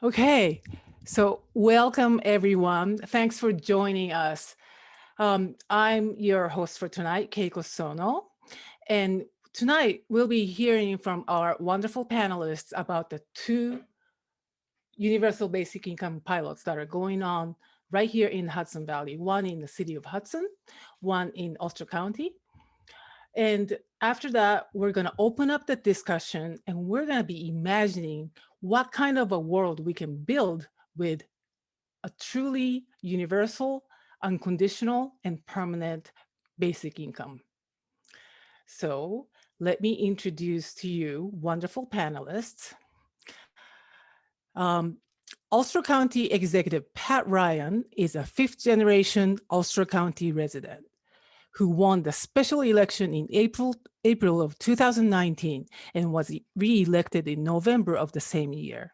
Okay, so welcome everyone. Thanks for joining us. I'm your host for tonight, Keiko Sono. And tonight we'll be hearing from our wonderful panelists about the two universal basic income pilots that are going on right here in Hudson Valley, one in the city of Hudson, one in Ulster County. And after that, we're going to open up the discussion and we're going to be imagining what kind of a world we can build with a truly universal, unconditional, and permanent basic income. So let me introduce to you wonderful panelists. Um, Ulster County Executive Pat Ryan is a fifth-generation Ulster County resident who won the special election in April of 2019 and was re-elected in November of the same year.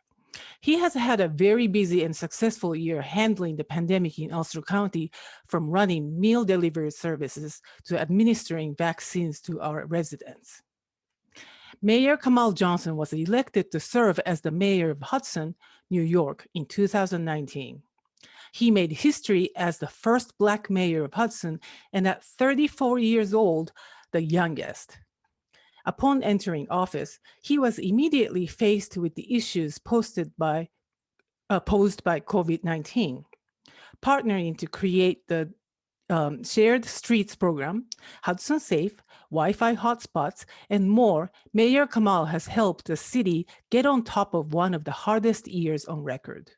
He has had a very busy and successful year handling the pandemic in Ulster County, from running meal delivery services to administering vaccines to our residents. Mayor Kamal Johnson was elected to serve as the mayor of Hudson, New York in 2019. He made history as the first Black mayor of Hudson, and at 34 years old, the youngest. Upon entering office, he was immediately faced with the issues posed by COVID-19. Partnering to create the Shared Streets program, Hudson Safe, Wi-Fi hotspots, and more, Mayor Kamal has helped the city get on top of one of the hardest years on record.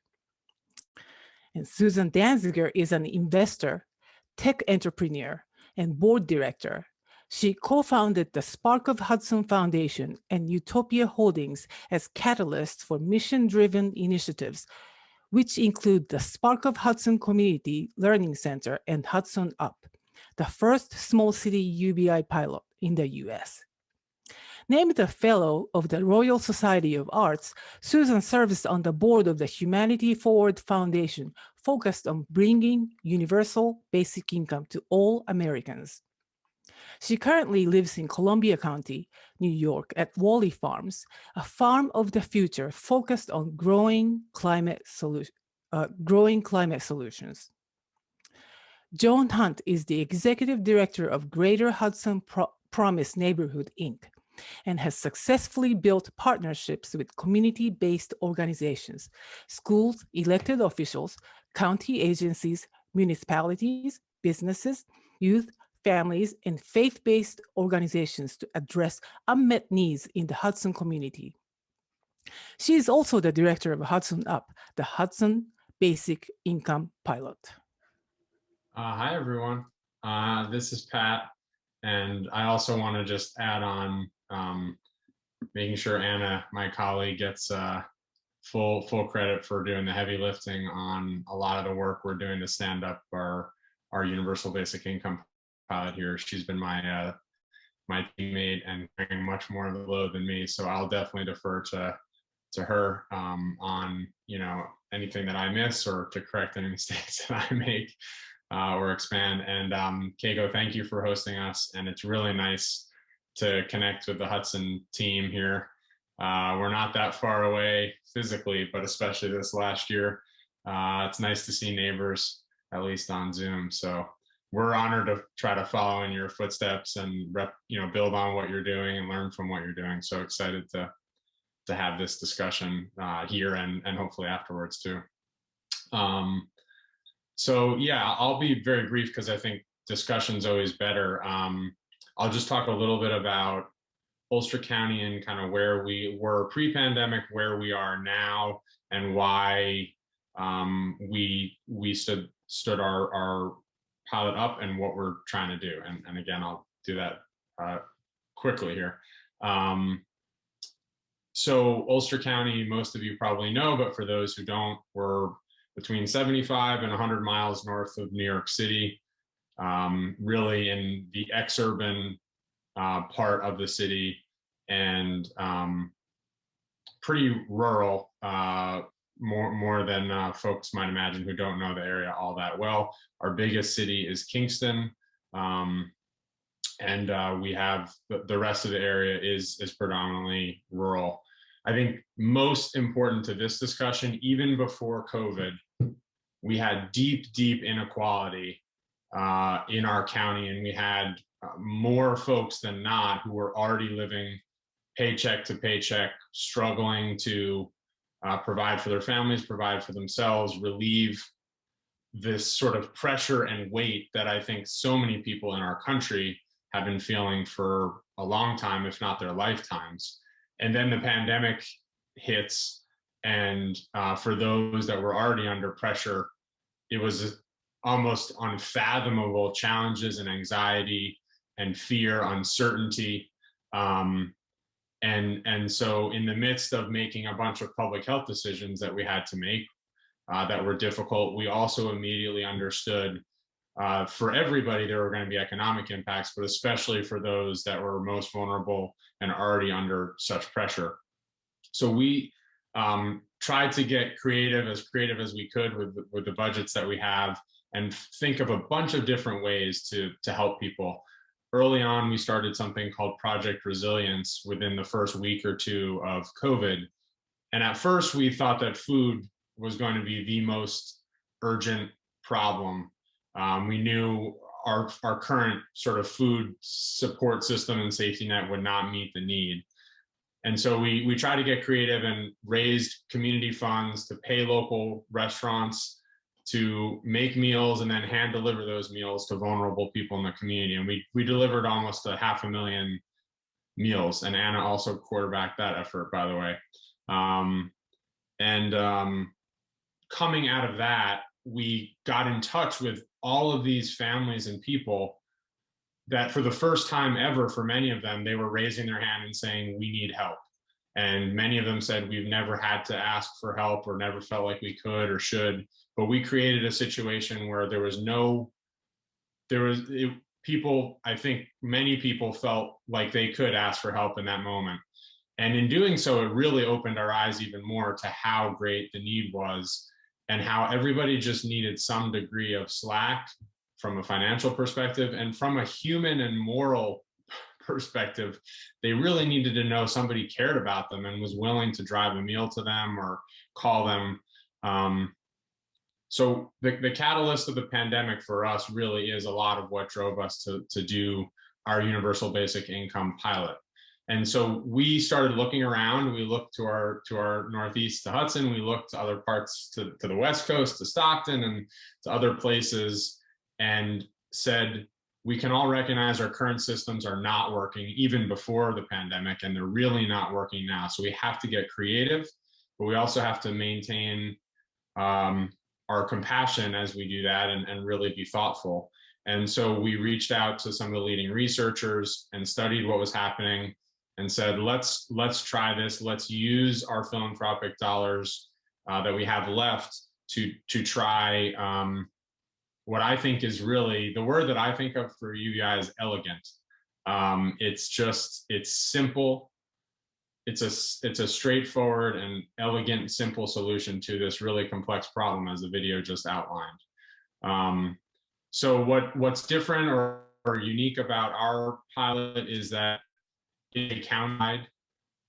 And Susan Danziger is an investor, tech entrepreneur, and board director. She co-founded the Spark of Hudson Foundation and Utopia Holdings as catalysts for mission-driven initiatives, which include the Spark of Hudson Community Learning Center and Hudson Up, the first small city UBI pilot in the US. Named a Fellow of the Royal Society of Arts, Susan serves on the board of the Humanity Forward Foundation, focused on bringing universal basic income to all Americans. She currently lives in Columbia County, New York, at Wally Farms, a farm of the future focused on growing climate solutions. Joan Hunt is the executive director of Greater Hudson Promise Neighborhood, Inc., and has successfully built partnerships with community-based organizations, schools, elected officials, county agencies, municipalities, businesses, youth, families, and faith-based organizations to address unmet needs in the Hudson community. She is also the director of Hudson Up, the Hudson Basic Income Pilot. Hi, everyone. This is Pat, and I also want to just add on making sure Anna, my colleague, gets full credit for doing the heavy lifting on a lot of the work we're doing to stand up our universal basic income pilot here. She's been my teammate and carrying much more of the load than me, so I'll definitely defer to her on anything that I miss or to correct any mistakes that I make or expand. And Keiko, thank you for hosting us, and it's really nice to connect with the Hudson team here. We're not that far away physically, but especially this last year, it's nice to see neighbors, at least on Zoom. So we're honored to try to follow in your footsteps and build on what you're doing and learn from what you're doing. So excited to have this discussion here and hopefully afterwards too. So yeah, I'll be very brief because I think discussion's always better. I'll just talk a little bit about Ulster County and kind of where we were pre-pandemic, where we are now, and why we stood our pilot up and what we're trying to do. And again, I'll do that quickly here. So Ulster County, most of you probably know, but for those who don't, we're between 75 and 100 miles north of New York City, really in the exurban part of the city, and pretty rural, more than folks might imagine who don't know the area all that well. Our biggest city is Kingston, and we have the rest of the area is predominantly rural. I think most important to this discussion, even before COVID, we had deep, deep inequality in our county, and we had more folks than not who were already living paycheck to paycheck, struggling to provide for their families, provide for themselves, relieve this sort of pressure and weight that I think so many people in our country have been feeling for a long time, if not their lifetimes. And then the pandemic hits, and for those that were already under pressure, it was almost unfathomable challenges and anxiety and fear, uncertainty. And so in the midst of making a bunch of public health decisions that we had to make that were difficult, we also immediately understood for everybody there were going to be economic impacts, but especially for those that were most vulnerable and already under such pressure. So we tried to get creative as we could with the budgets that we have, and think of a bunch of different ways to help people. Early on, we started something called Project Resilience within the first week or two of COVID. And at first, we thought that food was going to be the most urgent problem. We knew our current sort of food support system and safety net would not meet the need. And so we tried to get creative and raised community funds to pay local restaurants to make meals and then hand deliver those meals to vulnerable people in the community. And we delivered almost 500,000 meals, and Anna also quarterbacked that effort, by the way. Coming out of that, we got in touch with all of these families and people that for the first time ever, for many of them, they were raising their hand and saying, we need help. And many of them said, we've never had to ask for help or never felt like we could or should. But we created a situation where people, I think many people felt like they could ask for help in that moment. And in doing so, it really opened our eyes even more to how great the need was and how everybody just needed some degree of slack from a financial perspective, and from a human and moral perspective, they really needed to know somebody cared about them and was willing to drive a meal to them or call them. So the catalyst of the pandemic for us really is a lot of what drove us to do our universal basic income pilot. And so we started looking around. We looked to our northeast to Hudson. We looked to other parts to the West Coast, to Stockton, and to other places, and said, we can all recognize our current systems are not working even before the pandemic, and they're really not working now. So we have to get creative, but we also have to maintain our compassion as we do that, and really be thoughtful. And so we reached out to some of the leading researchers and studied what was happening and said, let's try this. Let's use our philanthropic dollars that we have left to try what I think is really, the word that I think of for UBI is elegant. It's simple. It's a straightforward and elegant, simple solution to this really complex problem, as the video just outlined. So what's different or unique about our pilot is that it's a county-wide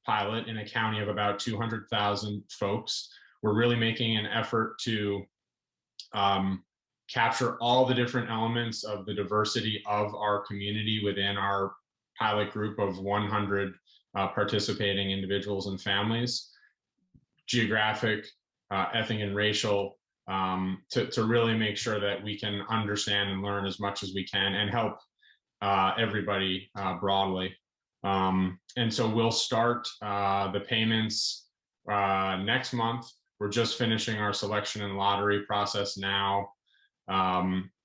pilot in a county of about 200,000 folks. We're really making an effort to capture all the different elements of the diversity of our community within our pilot group of 100 participating individuals and families, geographic, ethnic, and racial, to really make sure that we can understand and learn as much as we can and help everybody broadly. And so we'll start the payments next month. We're just finishing our selection and lottery process now.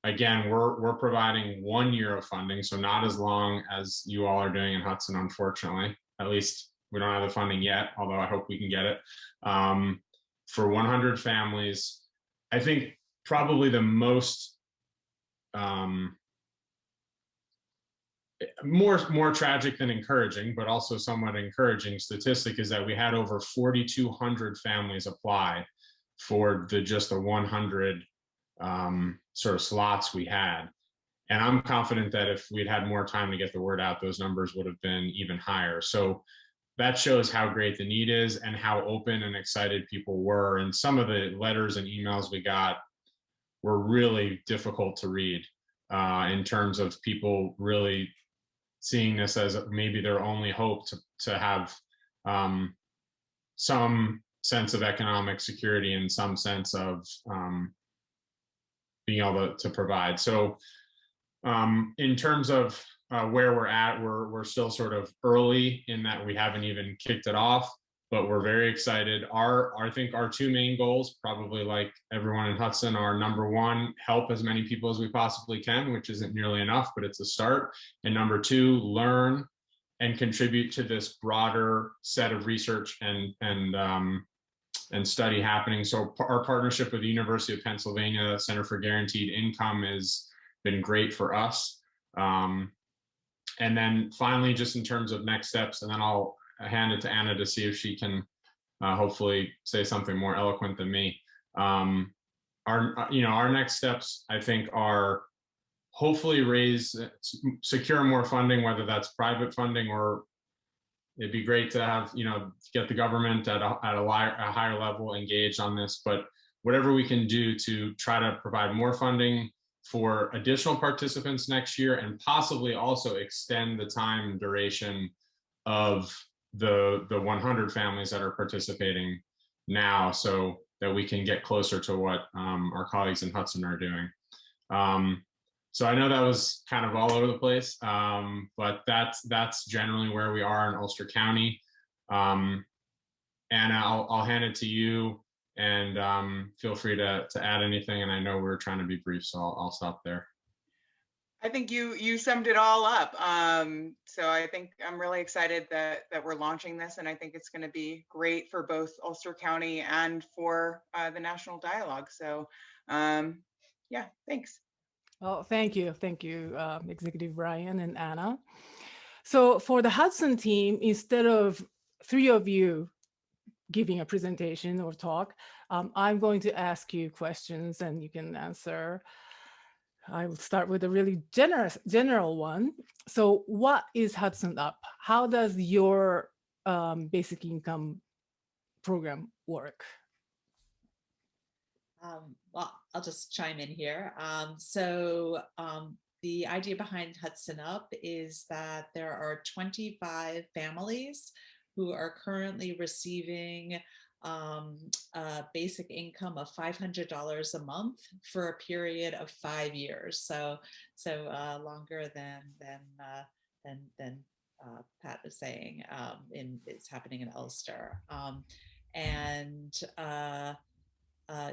Again, we're providing 1 year of funding, so not as long as you all are doing in Hudson, unfortunately. At least we don't have the funding yet, although I hope we can get it. For 100 families, I think probably the most more tragic than encouraging, but also somewhat encouraging statistic is that we had over 4,200 families apply for just the 100 sort of slots we had. And I'm confident that if we'd had more time to get the word out, those numbers would have been even higher. So that shows how great the need is and how open and excited people were. And some of the letters and emails we got were really difficult to read in terms of people really seeing this as maybe their only hope to have some sense of economic security and some sense of being able to provide. So in terms of where we're at, we're still sort of early in that we haven't even kicked it off, but we're very excited. I think our two main goals, probably like everyone in Hudson, are number one, help as many people as we possibly can, which isn't nearly enough, but it's a start. And number two, learn and contribute to this broader set of research and study happening. So our partnership with the University of Pennsylvania Center for Guaranteed Income has been great for us. And then finally, just in terms of next steps, and then I'll hand it to Anna to see if she can hopefully say something more eloquent than me. Our next steps, I think, are hopefully secure more funding, whether that's private funding, or it'd be great to have, get the government at a higher level engaged on this, but whatever we can do to try to provide more funding for additional participants next year, and possibly also extend the time and duration of the 100 families that are participating now, so that we can get closer to what our colleagues in Hudson are doing. So I know that was kind of all over the place, but that's generally where we are in Ulster County. Anna, I'll hand it to you, and feel free to add anything. And I know we're trying to be brief, so I'll stop there. I think you summed it all up. So I think I'm really excited that we're launching this, and I think it's going to be great for both Ulster County and for the national dialogue. So yeah, thanks. Well, thank you, Executive Brian and Anna. So for the Hudson team, instead of three of you giving a presentation or talk, I'm going to ask you questions and you can answer. I will start with a really general one. So what is Hudson Up? How does your basic income program work? Well, I'll just chime in here. The idea behind Hudson Up is that there are 25 families who are currently receiving a basic income of $500 a month for a period of 5 years. So longer than Pat was saying. It's happening in Ulster,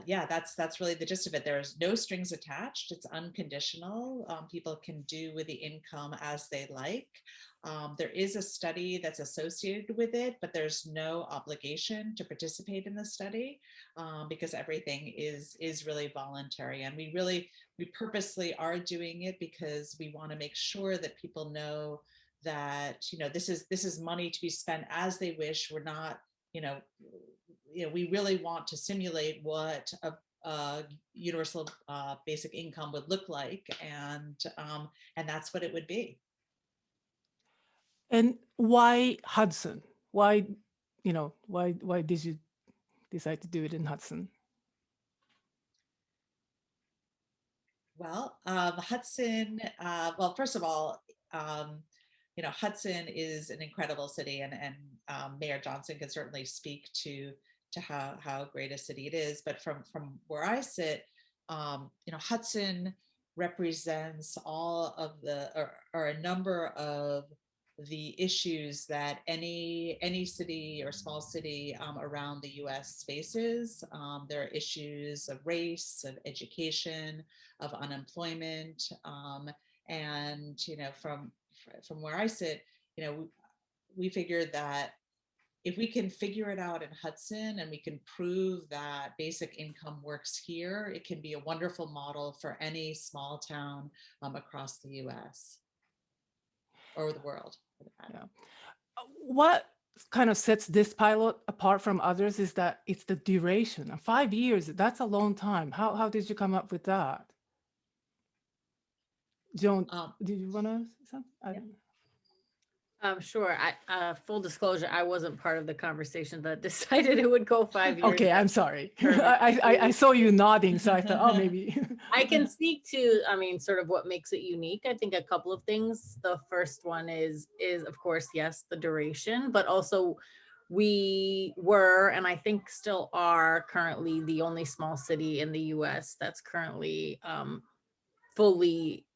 yeah, that's really the gist of it. There's no strings attached. It's unconditional. People can do with the income as they like. There is a study that's associated with it, but there's no obligation to participate in the study because everything is really voluntary. And we purposely are doing it because we want to make sure that people know that, this is money to be spent as they wish. We're not, we really want to simulate what a universal basic income would look like, and that's what it would be. And why Hudson? Why did you decide to do it in Hudson? Well, Hudson. Well, first of all, Hudson is an incredible city, and Mayor Johnson can certainly speak to how great a city it is. But from where I sit, Hudson represents all of or a number of the issues that any city or small city around the U.S. faces. There are issues of race, of education, of unemployment, and from where I sit, we figured that if we can figure it out in Hudson and we can prove that basic income works here, it can be a wonderful model for any small town across the US or the world. Yeah. What kind of sets this pilot apart from others is that it's the duration. 5 years, that's a long time. How did you come up with that? Joan, did you want to say something? Sure. Full disclosure, I wasn't part of the conversation that decided it would go 5 years. Okay, I'm sorry. Perfect. I saw you nodding, so I thought, oh, maybe. I can speak to, sort of what makes it unique. I think a couple of things. The first one is of course, yes, the duration, but also we were, and I think still are currently the only small city in the US that's currently fully,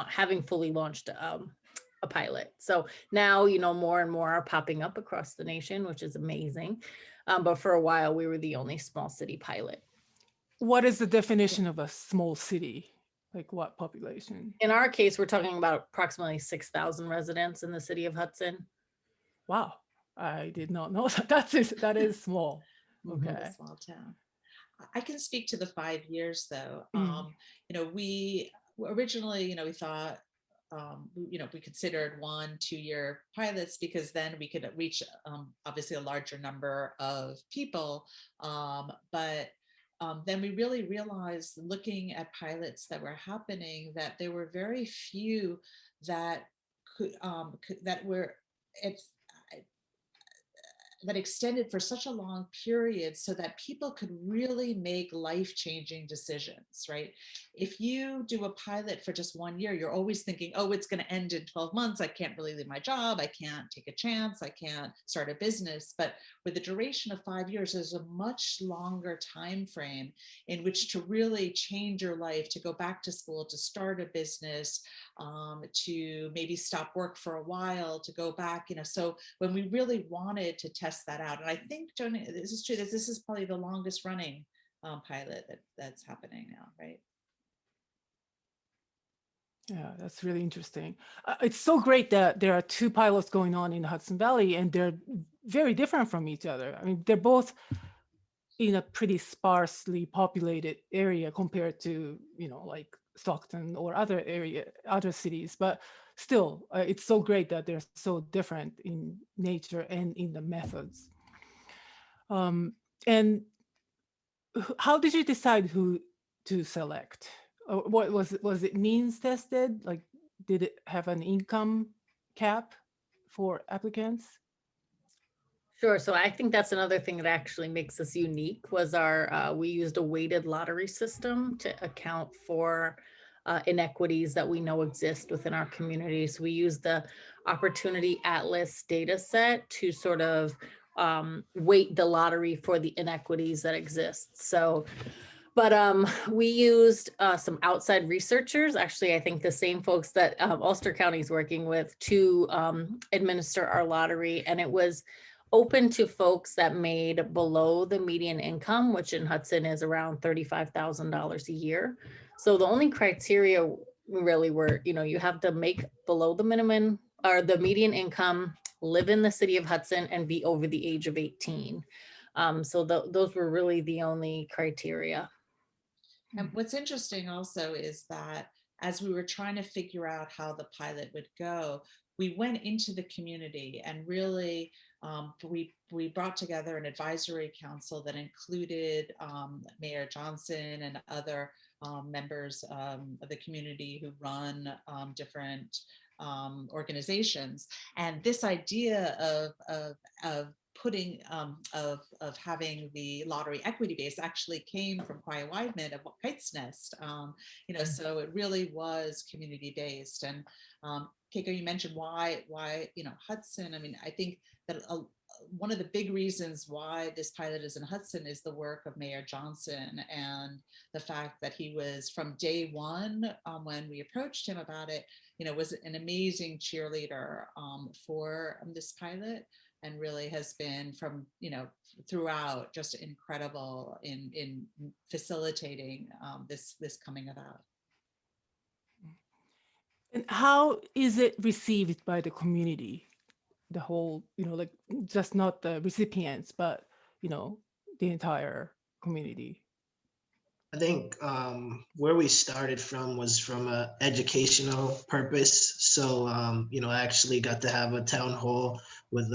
having fully launched a pilot. So now, more and more are popping up across the nation, which is amazing. But for a while, we were the only small city pilot. What is the definition of a small city? Like what population? In our case, we're talking about approximately 6,000 residents in the city of Hudson. Wow, I did not know that. That is small. Okay. A small town. I can speak to the 5 years though. We originally, we thought, we considered 1-2 year pilots because then we could reach obviously a larger number of people. But then we really realized, looking at pilots that were happening, that there were very few that that extended for such a long period so that people could really make life-changing decisions, right? If you do a pilot for just 1 year, you're always thinking, oh, it's going to end in 12 months. I can't really leave my job. I can't take a chance. I can't start a business. But with the duration of 5 years, there's a much longer time frame in which to really change your life, to go back to school, to start a business, to maybe stop work for a while, to go back, so when we really wanted to test that out, and I think, Joan, this is true, that this is probably the longest running pilot that's happening now, right? Yeah, that's really interesting. It's so great that there are two pilots going on in the Hudson Valley, and they're very different from each other. I mean, they're both in a pretty sparsely populated area compared to, like Stockton or other cities, but still, it's so great that they're so different in nature and in the methods. And how did you decide who to select? Or what was it means tested? Like, did it have an income cap for applicants? Sure. So I think that's another thing that actually makes us unique was we used a weighted lottery system to account for inequities that we know exist within our community. So we use the Opportunity Atlas data set to sort of weight the lottery for the inequities that exist. So, but we used some outside researchers, actually, I think the same folks that Ulster County is working with to administer our lottery. And it was open to folks that made below the median income, which in Hudson is around $35,000 a year. So the only criteria really were, you have to make below the minimum or the median income, live in the city of Hudson, and be over the age of 18. So those were really the only criteria. And what's interesting also is that as we were trying to figure out how the pilot would go, we went into the community and really we brought together an advisory council that included Mayor Johnson and other members of the community who run different organizations. And this idea of putting of having the lottery equity base actually came from Kwai Weidman of Kite's Nest, so it really was community based. And Keiko, you mentioned why Hudson. I mean, I think that one of the big reasons why this pilot is in Hudson is the work of Mayor Johnson and the fact that he was from day one when we approached him about it, was an amazing cheerleader for this pilot, and really has been from, throughout just incredible in facilitating this coming about. And how is it received by the community? The whole, like just not the recipients, but, the entire community. I think where we started from was from an educational purpose. So, I actually got to have a town hall with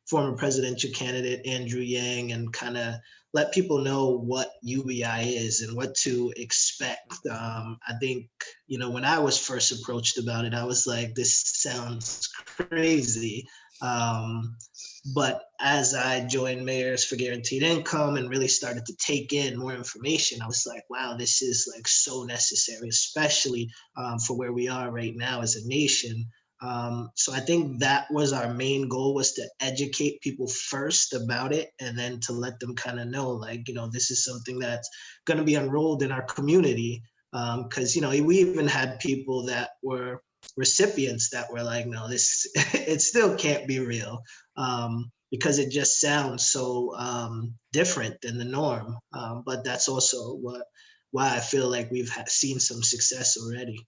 former presidential candidate Andrew Yang and kind of let people know what UBI is and what to expect. I think, when I was first approached about it, I was like, this sounds crazy. But as I joined Mayors for Guaranteed Income and really started to take in more information, I was like, wow, this is like so necessary, especially for where we are right now as a nation. So I think that was our main goal, was to educate people first about it, and then to let them kind of know, like, this is something that's going to be enrolled in our community. Because, we even had people that were recipients that were like, no, this, it still can't be real. Because it just sounds so different than the norm. But that's also why I feel like we've seen some success already.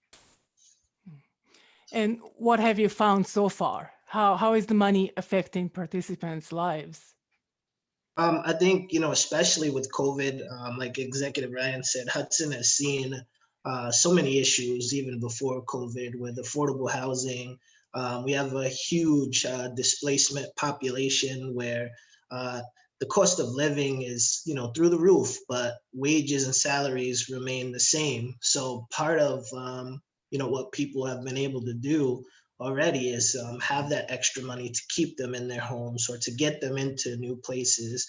And what have you found so far? How is the money affecting participants' lives? I think, especially with COVID, like Executive Ryan said, Hudson has seen so many issues even before COVID with affordable housing. We have a huge displacement population where the cost of living is, through the roof, but wages and salaries remain the same. So part of, what people have been able to do already is have that extra money to keep them in their homes or to get them into new places.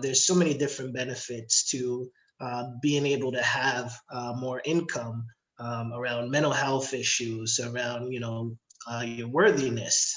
There's so many different benefits to being able to have more income around mental health issues, around, your worthiness.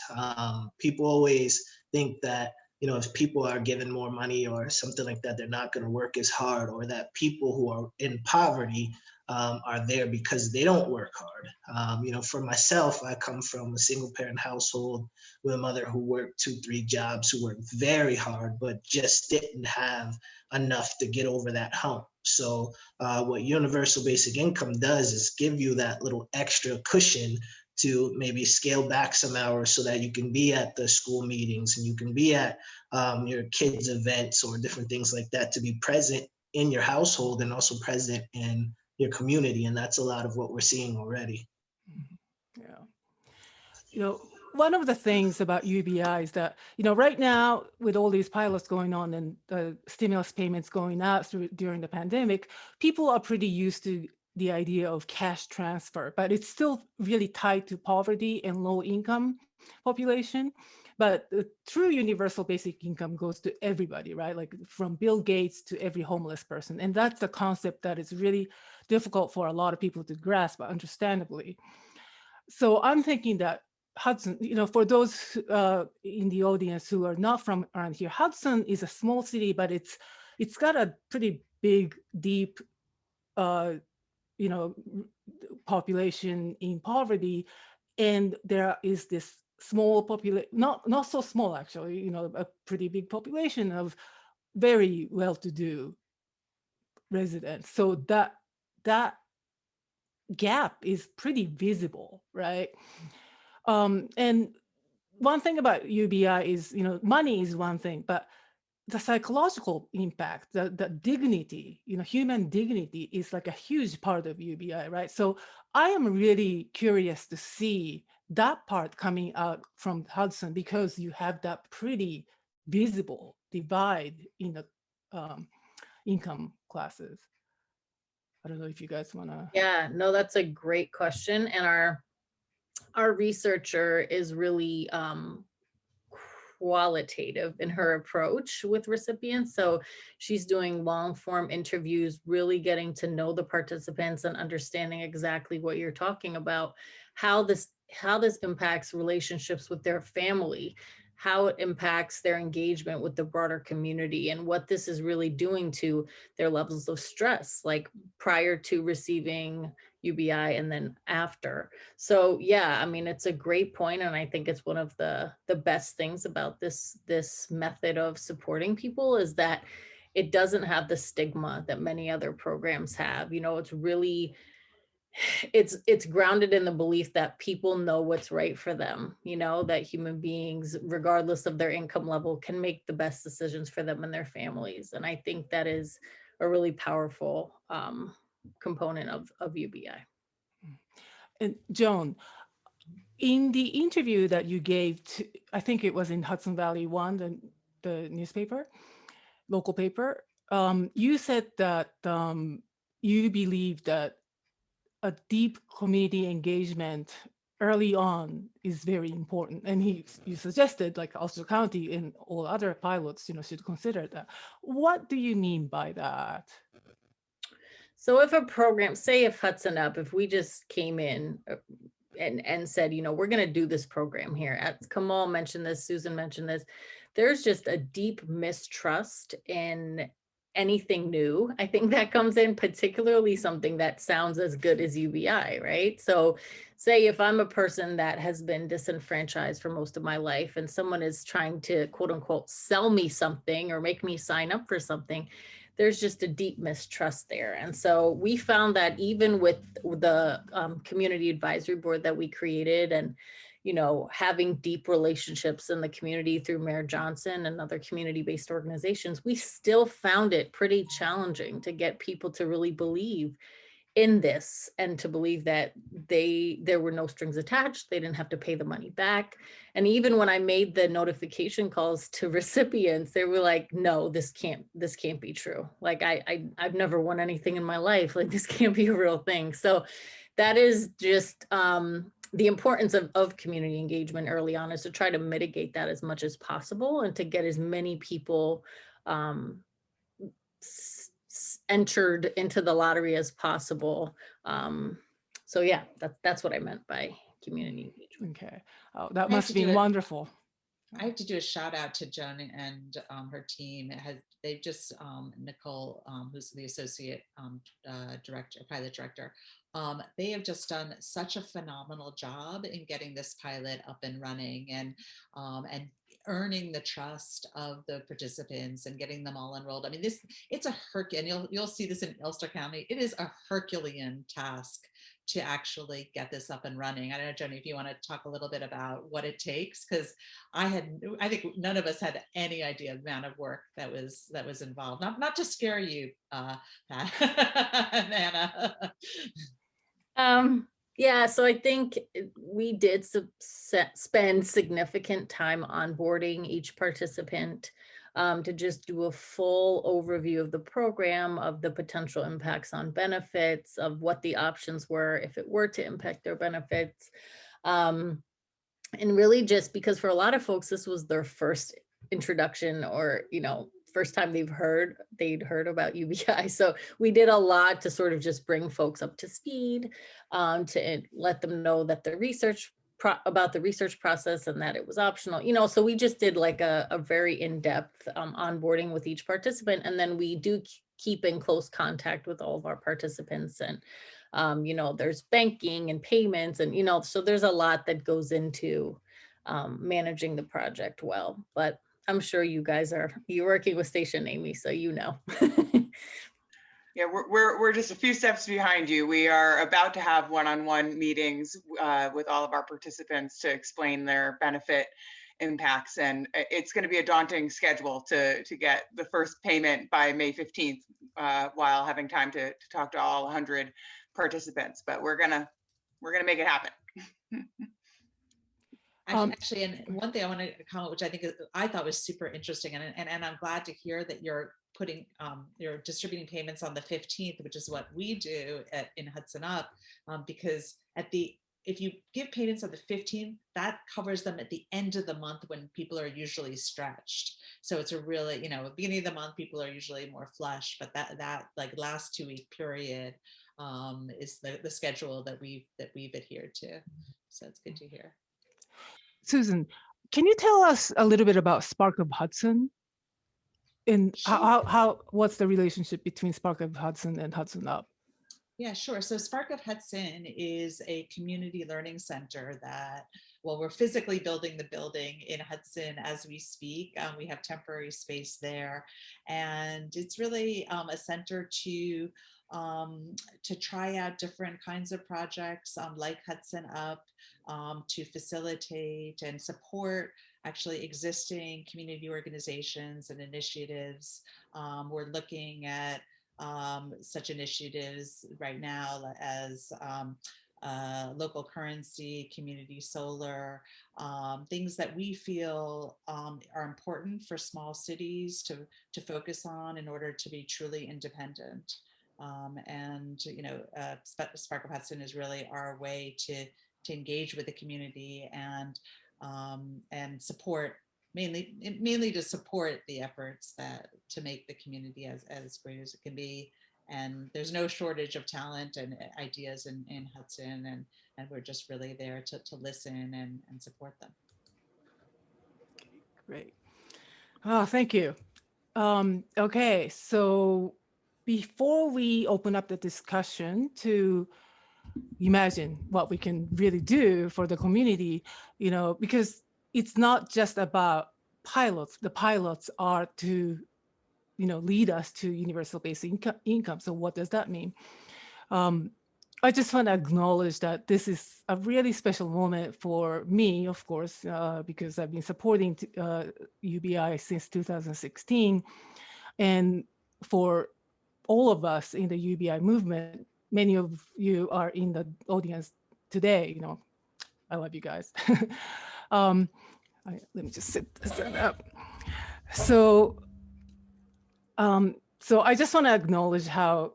People always think that, if people are given more money or something like that, they're not going to work as hard, or that people who are in poverty are there because they don't work hard. For myself, I come from a single parent household with a mother who worked 2-3 jobs, who worked very hard, but just didn't have enough to get over that hump. So what universal basic income does is give you that little extra cushion to maybe scale back some hours so that you can be at the school meetings and you can be at your kids' events or different things like that, to be present in your household and also present in your community. And that's a lot of what we're seeing already. Yeah. One of the things about UBI is that, right now with all these pilots going on and the stimulus payments going out during the pandemic, people are pretty used to the idea of cash transfer, but it's still really tied to poverty and low income population. But the true universal basic income goes to everybody, right? Like from Bill Gates to every homeless person. And that's the concept that is really difficult for a lot of people to grasp, understandably. So I'm thinking that Hudson, for those in the audience who are not from around here, Hudson is a small city, but it's got a pretty big, deep, population in poverty, and there is this small population, not so small actually, a pretty big population of very well-to-do residents. So that gap is pretty visible, right? And one thing about UBI is, money is one thing, but the psychological impact, the dignity, human dignity is like a huge part of UBI, right? So I am really curious to see that part coming out from Hudson, because you have that pretty visible divide in the income classes. I don't know if you guys want to. Yeah, no, that's a great question. And our researcher is really qualitative in her approach with recipients. So she's doing long form interviews, really getting to know the participants and understanding exactly what you're talking about, how this impacts relationships with their family, how it impacts their engagement with the broader community, and what this is really doing to their levels of stress, like prior to receiving UBI and then after. So yeah, I mean, it's a great point, and I think it's one of the best things about this method of supporting people is that it doesn't have the stigma that many other programs have. It's really, it's grounded in the belief that people know what's right for them, that human beings, regardless of their income level, can make the best decisions for them and their families. And I think that is a really powerful component of UBI. And Joan, in the interview that you gave to, I think it was in Hudson Valley One, the newspaper, local paper, you said that you believe that a deep community engagement early on is very important. And you suggested like Ulster County and all other pilots, should consider that. What do you mean by that? So if a program, say if Hudson Up, if we just came in and said, we're going to do this program here, as Kamal mentioned this, Susan mentioned this, there's just a deep mistrust in anything new. I think that comes in, particularly something that sounds as good as UBI, right? So say if I'm a person that has been disenfranchised for most of my life and someone is trying to quote unquote sell me something or make me sign up for something, there's just a deep mistrust there. And so we found that even with the community advisory board that we created and, having deep relationships in the community through Mayor Johnson and other community-based organizations, we still found it pretty challenging to get people to really believe in this and to believe that there were no strings attached. They didn't have to pay the money back. And even when I made the notification calls to recipients, they were like, no, this can't be true. Like I've never won anything in my life. Like this can't be a real thing. So that is just the importance of community engagement early on, is to try to mitigate that as much as possible and to get as many people entered into the lottery as possible. So yeah, that's what I meant by community engagement. Okay. Oh, that must be wonderful. I have to do a shout out to Joan and her team. They've just, Nicole, who's the associate director, pilot director, they have just done such a phenomenal job in getting this pilot up and running and earning the trust of the participants and getting them all enrolled. I mean, it's a Herculean, you'll see this in Ulster County. It is a Herculean task to actually get this up and running. I don't know, Joni, if you want to talk a little bit about what it takes, because I think none of us had any idea of the amount of work that was involved. Not to scare you, Pat and Anna. Yeah, so I think we did spend significant time onboarding each participant to just do a full overview of the program, of the potential impacts on benefits, of what the options were if it were to impact their benefits. And really just because for a lot of folks, this was their first introduction or, first time they'd heard about UBI. So we did a lot to sort of just bring folks up to speed, to let them know that the research about the research process and that it was optional, so we just did like a very in-depth onboarding with each participant. And then we do keep in close contact with all of our participants. And, there's banking and payments and, so there's a lot that goes into managing the project well. But I'm sure you're working with Station Amy, so Yeah, we're just a few steps behind you. We are about to have one-on-one meetings with all of our participants to explain their benefit impacts, and it's going to be a daunting schedule to get the first payment by May 15th while having time to talk to all 100 participants. But we're gonna make it happen. Actually, and one thing I want to comment, which I thought was super interesting, and I'm glad to hear that you're you're distributing payments on the 15th, which is what we do in Hudson Up, because if you give payments on the 15th, that covers them at the end of the month when people are usually stretched. So it's a really, beginning of the month, people are usually more flush, but that like last 2-week period is the schedule that we've adhered to. So it's good to hear. Susan, can you tell us a little bit about Spark of Hudson? And Sure. what's the relationship between Spark of Hudson and Hudson Up? Yeah, sure. So Spark of Hudson is a community learning center that, we're physically building the building in Hudson as we speak. We have temporary space there, and it's really a center to try out different kinds of projects like Hudson Up, to facilitate and support actually existing community organizations and initiatives. We're looking at such initiatives right now as local currency, community solar, things that we feel are important for small cities to focus on in order to be truly independent. And Spark of Hudson is really our way to engage with the community and support, mainly to support the efforts to make the community as great as it can be. And there's no shortage of talent and ideas in Hudson, and we're just really there to listen and support them. Great. Oh, thank you. Okay, so before we open up the discussion to imagine what we can really do for the community, because it's not just about pilots. The pilots are to, lead us to universal basic income. So what does that mean? I just want to acknowledge that this is a really special moment for me, of course, because I've been supporting UBI since 2016. And for all of us in the UBI movement, many of you are in the audience today. I love you guys. Let me just set this up. So I just want to acknowledge how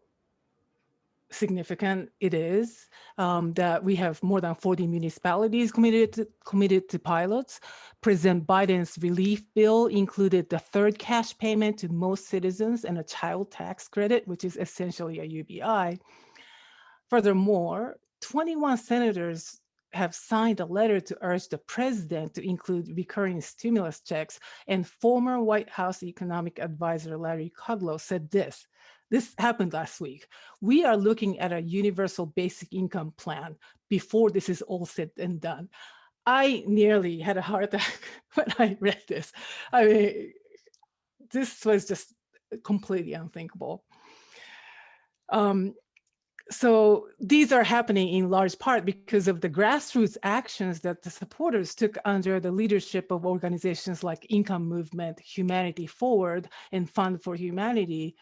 significant it is that we have more than 40 municipalities committed to pilots. President Biden's relief bill included the third cash payment to most citizens and a child tax credit, which is essentially a UBI. Furthermore, 21 senators have signed a letter to urge the president to include recurring stimulus checks, and former White House economic advisor Larry Kudlow said this. This happened last week. We are looking at a universal basic income plan before this is all said and done. I nearly had a heart attack when I read this. I mean, this was just completely unthinkable. So these are happening in large part because of the grassroots actions that the supporters took under the leadership of organizations like Income Movement, Humanity Forward, and Fund for Humanity.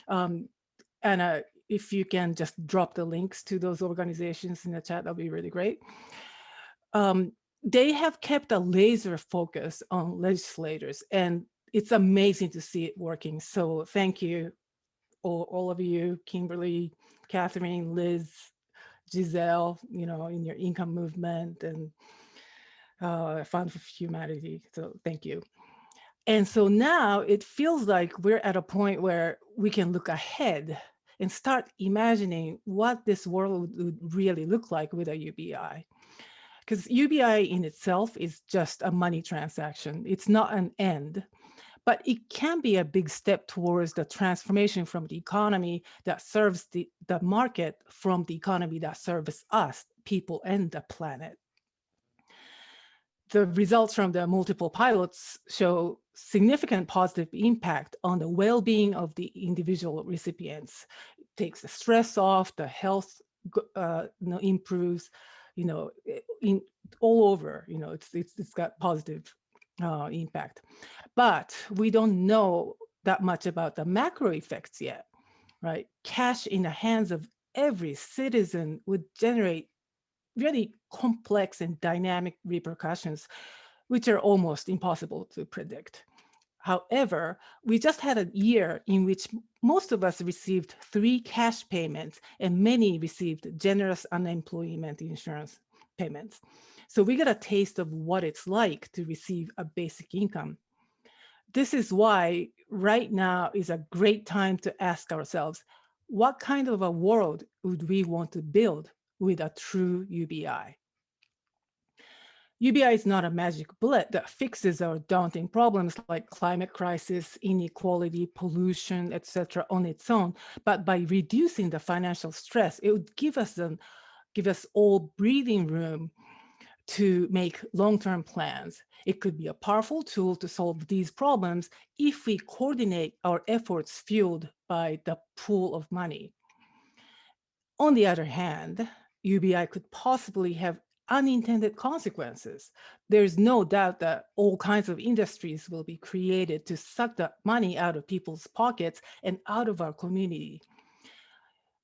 Anna, if you can just drop the links to those organizations in the chat, that'll be really great. They have kept a laser focus on legislators, and it's amazing to see it working. So thank you, all of you, Kimberly, Catherine, Liz, Giselle, in your Income Movement and Fund for Humanity. So thank you. And so now it feels like we're at a point where we can look ahead and start imagining what this world would really look like with a UBI. Because UBI in itself is just a money transaction. It's not an end, but it can be a big step towards the transformation from the economy that serves the market from the economy that serves us, people, and the planet. The results from the multiple pilots show significant positive impact on the well-being of the individual recipients. It takes the stress off, the health improves, in all over, it's got positive impact. But we don't know that much about the macro effects yet, right? Cash in the hands of every citizen would generate really complex and dynamic repercussions, which are almost impossible to predict. However, we just had a year in which most of us received 3 cash payments and many received generous unemployment insurance payments. So we got a taste of what it's like to receive a basic income. This is why right now is a great time to ask ourselves, what kind of a world would we want to build with a true UBI? UBI is not a magic bullet that fixes our daunting problems like climate crisis, inequality, pollution, etc. on its own, but by reducing the financial stress, it would give us all breathing room to make long-term plans. It could be a powerful tool to solve these problems if we coordinate our efforts fueled by the pool of money. On the other hand, UBI could possibly have unintended consequences. There's no doubt that all kinds of industries will be created to suck the money out of people's pockets and out of our community.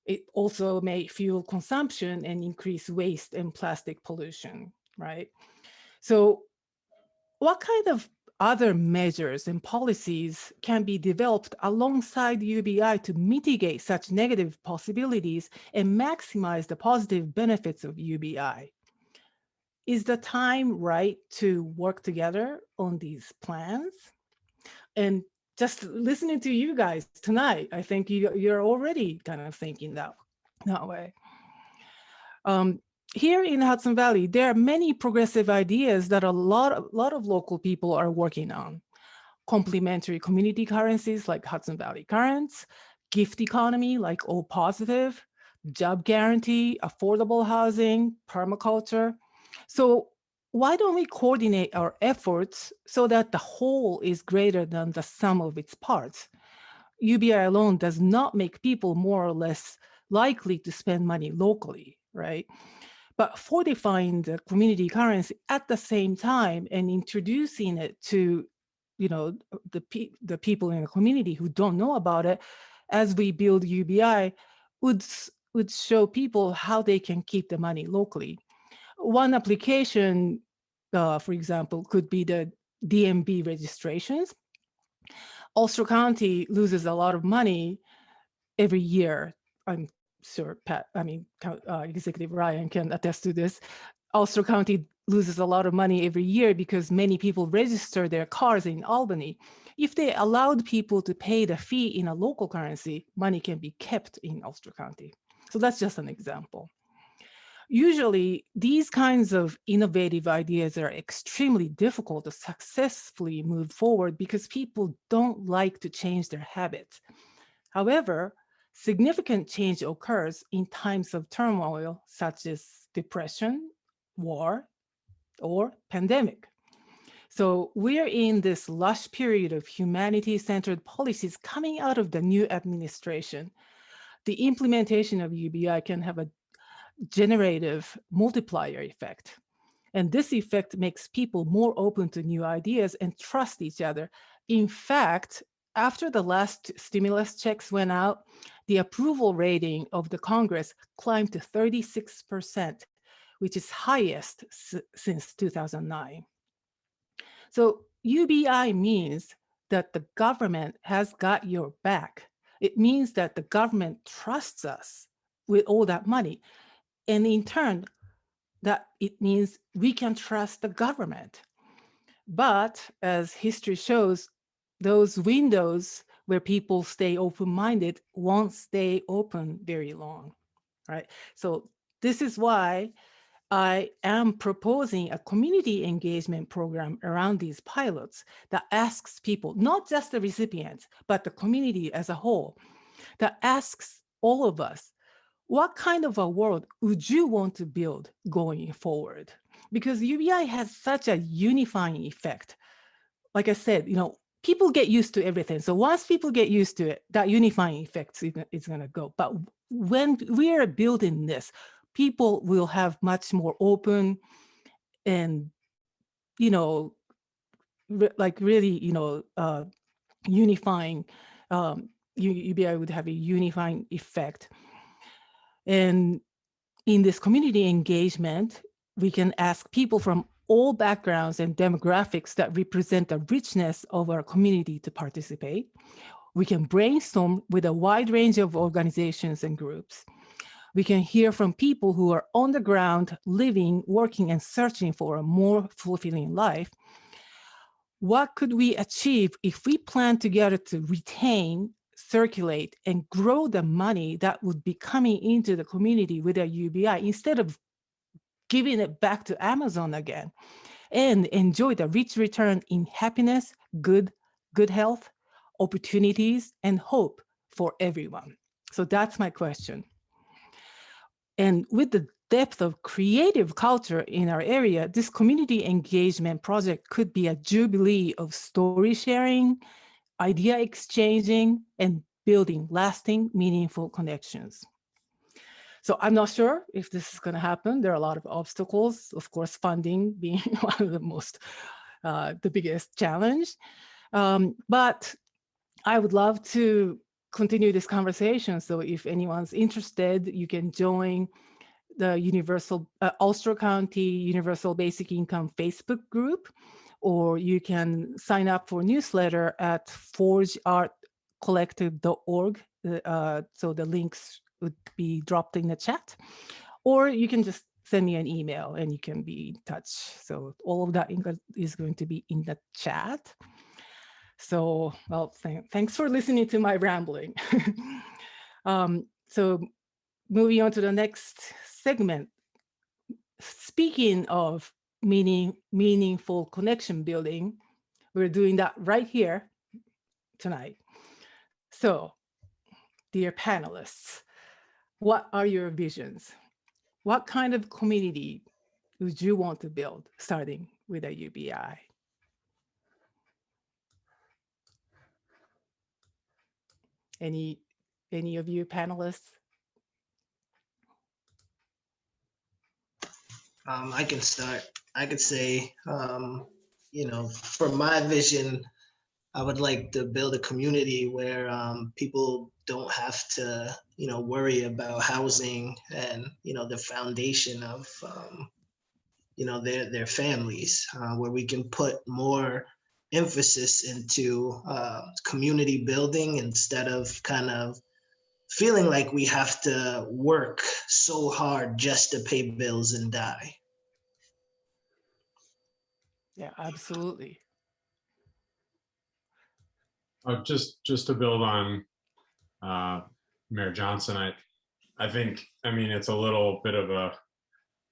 It also may fuel consumption and increase waste and plastic pollution, right? So what kind of other measures and policies can be developed alongside UBI to mitigate such negative possibilities and maximize the positive benefits of UBI? Is the time right to work together on these plans? And just listening to you guys tonight, I think you're already kind of thinking that way. Here in Hudson Valley, there are many progressive ideas that a lot of local people are working on. Complementary community currencies like Hudson Valley Currents, gift economy like O Positive, job guarantee, affordable housing, permaculture. So why don't we coordinate our efforts so that the whole is greater than the sum of its parts? UBI alone does not make people more or less likely to spend money locally, right? But fortifying the community currency at the same time and introducing it to, the people in the community who don't know about it, as we build UBI, would show people how they can keep the money locally. One application, for example, could be the DMV registrations. Ulster County loses a lot of money every year. I'm sure Executive Ryan can attest to this. Ulster County loses a lot of money every year because many people register their cars in Albany. If they allowed people to pay the fee in a local currency, money can be kept in Ulster County. So that's just an example. Usually, these kinds of innovative ideas are extremely difficult to successfully move forward because people don't like to change their habits. However, significant change occurs in times of turmoil, such as depression, war, or pandemic. So we're in this lush period of humanity-centered policies coming out of the new administration. The implementation of UBI can have a generative multiplier effect. And this effect makes people more open to new ideas and trust each other. In fact, after the last stimulus checks went out, the approval rating of the Congress climbed to 36%, which is highest since 2009. So UBI means that the government has got your back. It means that the government trusts us with all that money. And in turn, that it means we can trust the government. But as history shows, those windows where people stay open-minded won't stay open very long, right? So this is why I am proposing a community engagement program around these pilots that asks people, not just the recipients, but the community as a whole, that asks all of us, what kind of a world would you want to build going forward? Because UBI has such a unifying effect. Like I said, people get used to everything. So once people get used to it, that unifying effect is going to go. But when we are building this, people will have much more open and, unifying, UBI would have a unifying effect. And in this community engagement, we can ask people from all backgrounds and demographics that represent the richness of our community to participate. We can brainstorm with a wide range of organizations and groups. We can hear from people who are on the ground, living, working, and searching for a more fulfilling life. What could we achieve if we plan together to retain, circulate, and grow the money that would be coming into the community with a UBI instead of giving it back to Amazon again, and enjoy the rich return in happiness, good health, opportunities, and hope for everyone? So that's my question. And with the depth of creative culture in our area, this community engagement project could be a jubilee of story sharing, idea exchanging, and building lasting, meaningful connections. So I'm not sure if this is going to happen. There are a lot of obstacles, of course, funding being one of the most, the biggest challenge. But I would love to continue this conversation. So if anyone's interested, you can join the Ulster County Universal Basic Income Facebook group, or you can sign up for newsletter at forgeartcollective.org. So the links would be dropped in the chat, or you can just send me an email and you can be in touch. So all of that is going to be in the chat. So, well, thanks for listening to my rambling. So moving on to the next segment. Speaking of meaningful connection building, we're doing that right here tonight. So, dear panelists, what are your visions? What kind of community would you want to build, starting with a UBI? Any of you panelists? I can start. I could say, for my vision, I would like to build a community where people don't have to, worry about housing and, the foundation of, their families, where we can put more emphasis into community building instead of kind of feeling like we have to work so hard just to pay bills and die. Yeah, absolutely. Just to build on Mayor Johnson, I think, it's a little bit of a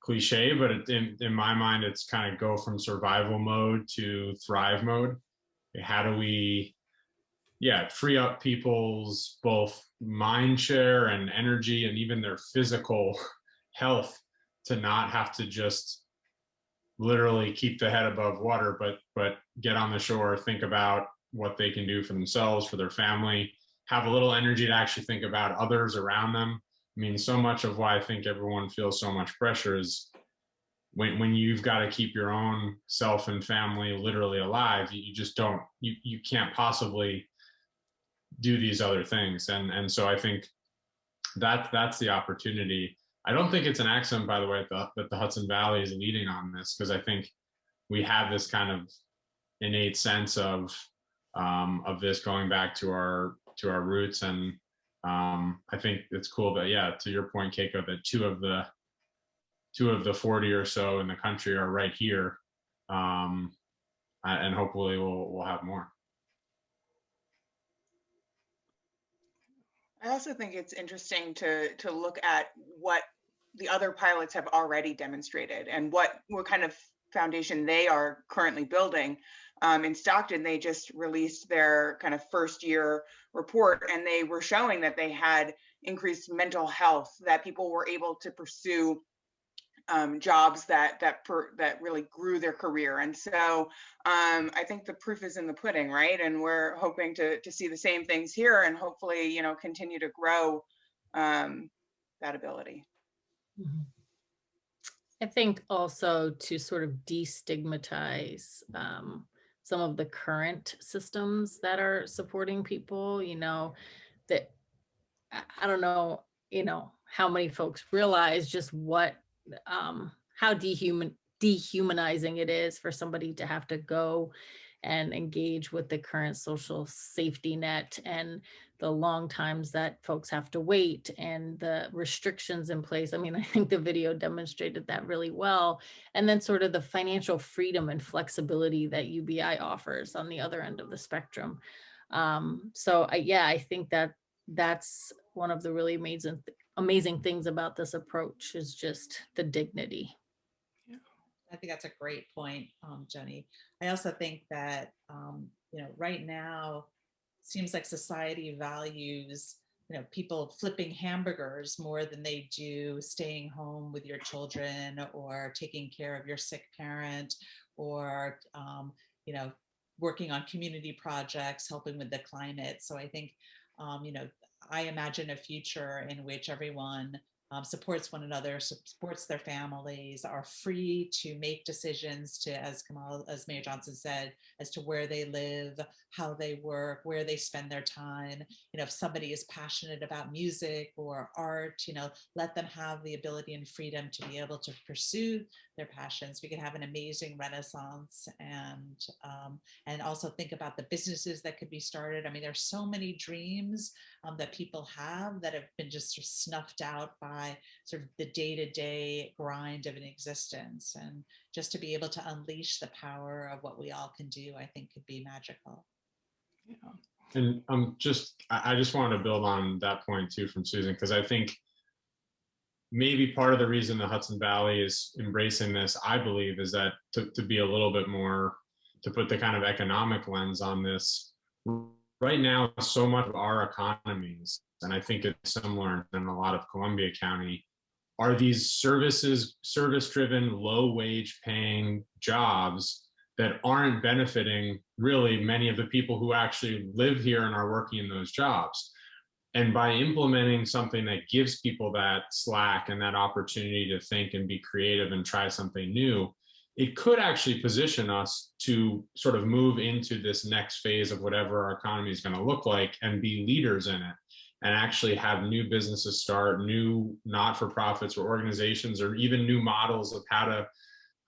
cliche, but in my mind, it's kind of go from survival mode to thrive mode. How do we, free up people's both mind share and energy and even their physical health to not have to just literally keep the head above water, but get on the shore, think about what they can do for themselves, for their family, have a little energy to actually think about others around them. So much of why I think everyone feels so much pressure is when you've got to keep your own self and family literally alive, you just don't, you can't possibly do these other things. And so I think that's the opportunity. I don't think it's an accident, by the way, that the Hudson Valley is leading on this, because I think we have this kind of innate sense of this going back to our roots. And I think it's cool that, to your point, Keiko, that two of the 40 or so in the country are right here. And hopefully we'll have more. I also think it's interesting to look at what the other pilots have already demonstrated and what kind of foundation they are currently building. In Stockton, they just released their kind of first year report, and they were showing that they had increased mental health, that people were able to pursue jobs that really grew their career. And so I think the proof is in the pudding, right? And we're hoping to see the same things here, and hopefully, continue to grow that ability. Mm-hmm. I think also to sort of destigmatize some of the current systems that are supporting people, that I don't know, how many folks realize just what, how dehumanizing it is for somebody to have to go and engage with the current social safety net and the long times that folks have to wait and the restrictions in place. I think the video demonstrated that really well. And then sort of the financial freedom and flexibility that UBI offers on the other end of the spectrum. I think that's one of the really amazing things about this approach is just the dignity. I think that's a great point, Jenny. I also think that, right now, it seems like society values, people flipping hamburgers more than they do staying home with your children or taking care of your sick parent or, working on community projects, helping with the climate. So I think, I imagine a future in which everyone supports one another, supports their families, are free to make decisions to, as Mayor Johnson said, as to where they live, how they work, where they spend their time. If somebody is passionate about music or art, let them have the ability and freedom to be able to pursue their passions. We could have an amazing renaissance, and also think about the businesses that could be started. I mean, there's so many dreams that people have that have been just sort of snuffed out by sort of the day-to-day grind of an existence. And just to be able to unleash the power of what we all can do, I think could be magical. Yeah. And I just wanted to build on that point too from Susan, because I think maybe part of the reason the Hudson Valley is embracing this, I believe, is that to be a little bit more, to put the kind of economic lens on this. Right now, so much of our economies, and I think it's similar in a lot of Columbia County, are these service-driven, low-wage paying jobs that aren't benefiting really many of the people who actually live here and are working in those jobs. And by implementing something that gives people that slack and that opportunity to think and be creative and try something new, it could actually position us to sort of move into this next phase of whatever our economy is going to look like and be leaders in it, and actually have new businesses start, new not-for-profits or organizations, or even new models of how to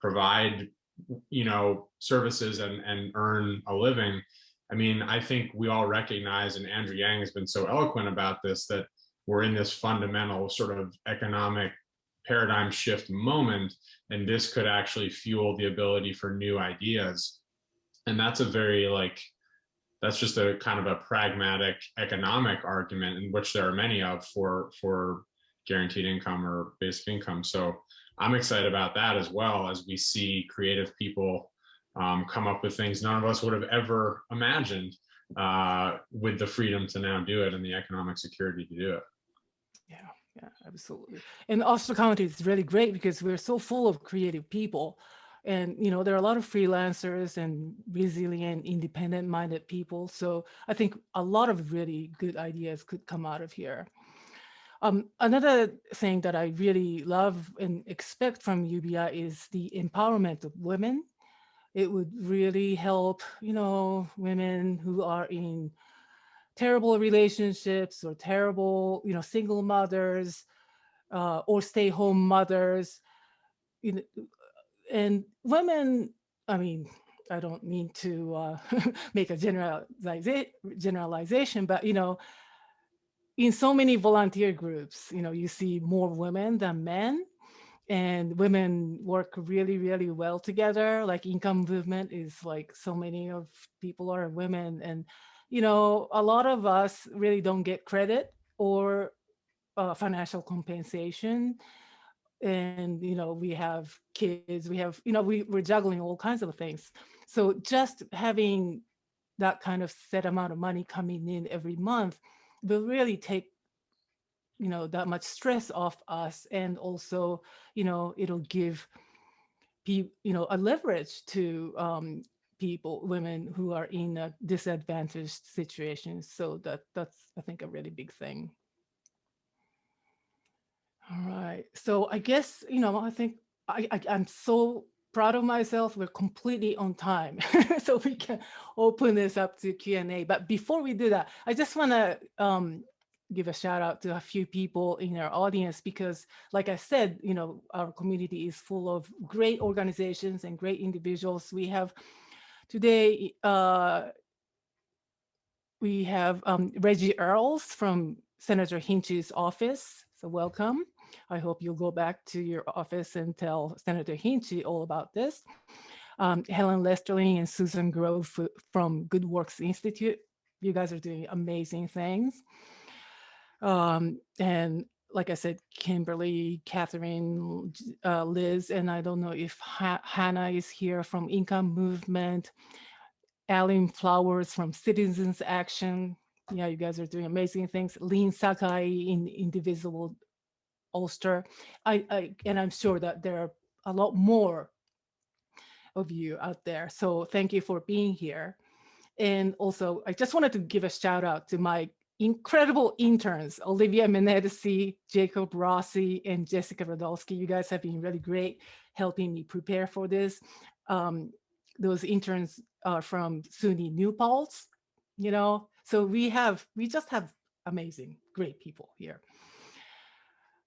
provide, services and earn a living. I mean, I think we all recognize, and Andrew Yang has been so eloquent about this, that we're in this fundamental sort of economic paradigm shift moment, and this could actually fuel the ability for new ideas. And that's that's just a kind of a pragmatic economic argument, in which there are many of for guaranteed income or basic income. So I'm excited about that, as well as we see creative people come up with things none of us would have ever imagined, with the freedom to now do it and the economic security to do it. Yeah, absolutely. And Ulster County is really great because we're so full of creative people. And, there are a lot of freelancers and resilient, independent-minded people. So I think a lot of really good ideas could come out of here. Another thing that I really love and expect from UBI is the empowerment of women. It would really help, women who are in terrible relationships or terrible, single mothers or stay-home mothers. And women, I mean, I don't mean to make a generalization, but, in so many volunteer groups, you see more women than men. And women work really, really well together. Like income movement is like so many of people are women. And, a lot of us really don't get credit or financial compensation. And, we have kids, we have, we're juggling all kinds of things. So just having that kind of set amount of money coming in every month will really take that much stress off us, and also it'll give people a leverage to people, women who are in a disadvantaged situation. So that's I think a really big thing. All right, so I guess I think I'm so proud of myself. We're completely on time. So we can open this up to Q&A. But before we do that, I just want to give a shout out to a few people in our audience, because like I said, our community is full of great organizations and great individuals. We have today, we have Reggie Earls from Senator Hinch's office. So welcome. I hope you'll go back to your office and tell Senator Hinchey all about this. Helen Lesterling and Susan Grove from Good Works Institute. You guys are doing amazing things. And like I said, Kimberly, Catherine, Liz, and I don't know if Hannah is here from Income Movement, Alan Flowers from Citizens Action. Yeah, you guys are doing amazing things. Lynn Sakai in Indivisible Ulster. And I'm sure that there are a lot more of you out there. So thank you for being here. And also, I just wanted to give a shout out to my incredible interns, Olivia Menedesi, Jacob Rossi, and Jessica Radolski. You guys have been really great helping me prepare for this. Those interns are from SUNY New Paltz, so we just have amazing, great people here.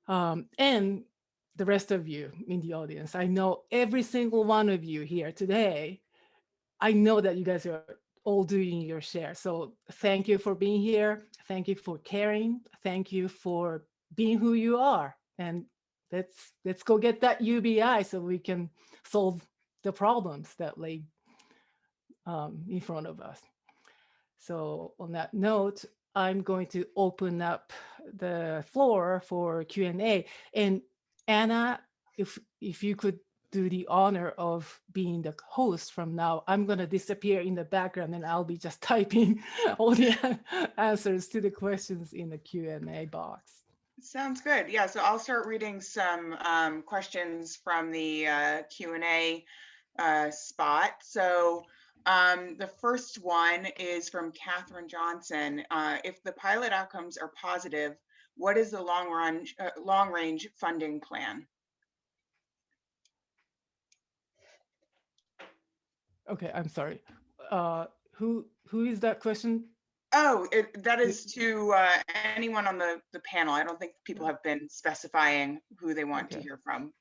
And the rest of you in the audience, I know every single one of you here today, I know that you guys are all doing your share. So thank you for being here. Thank you for caring. Thank you for being who you are. And let's go get that UBI so we can solve the problems that lay in front of us. So on that note, I'm going to open up the floor for Q&A. And Anna, if you could do the honor of being the host from now, I'm going to disappear in the background and I'll be just typing all the answers to the questions in the Q&A box. Sounds good. Yeah, so I'll start reading some questions from the Q&A spot. So the first one is from Catherine Johnson. If the pilot outcomes are positive, what is the long range funding plan? Okay, I'm sorry. Who is that question? Oh, that is to anyone on the panel. I don't think people have been specifying who they want to hear from.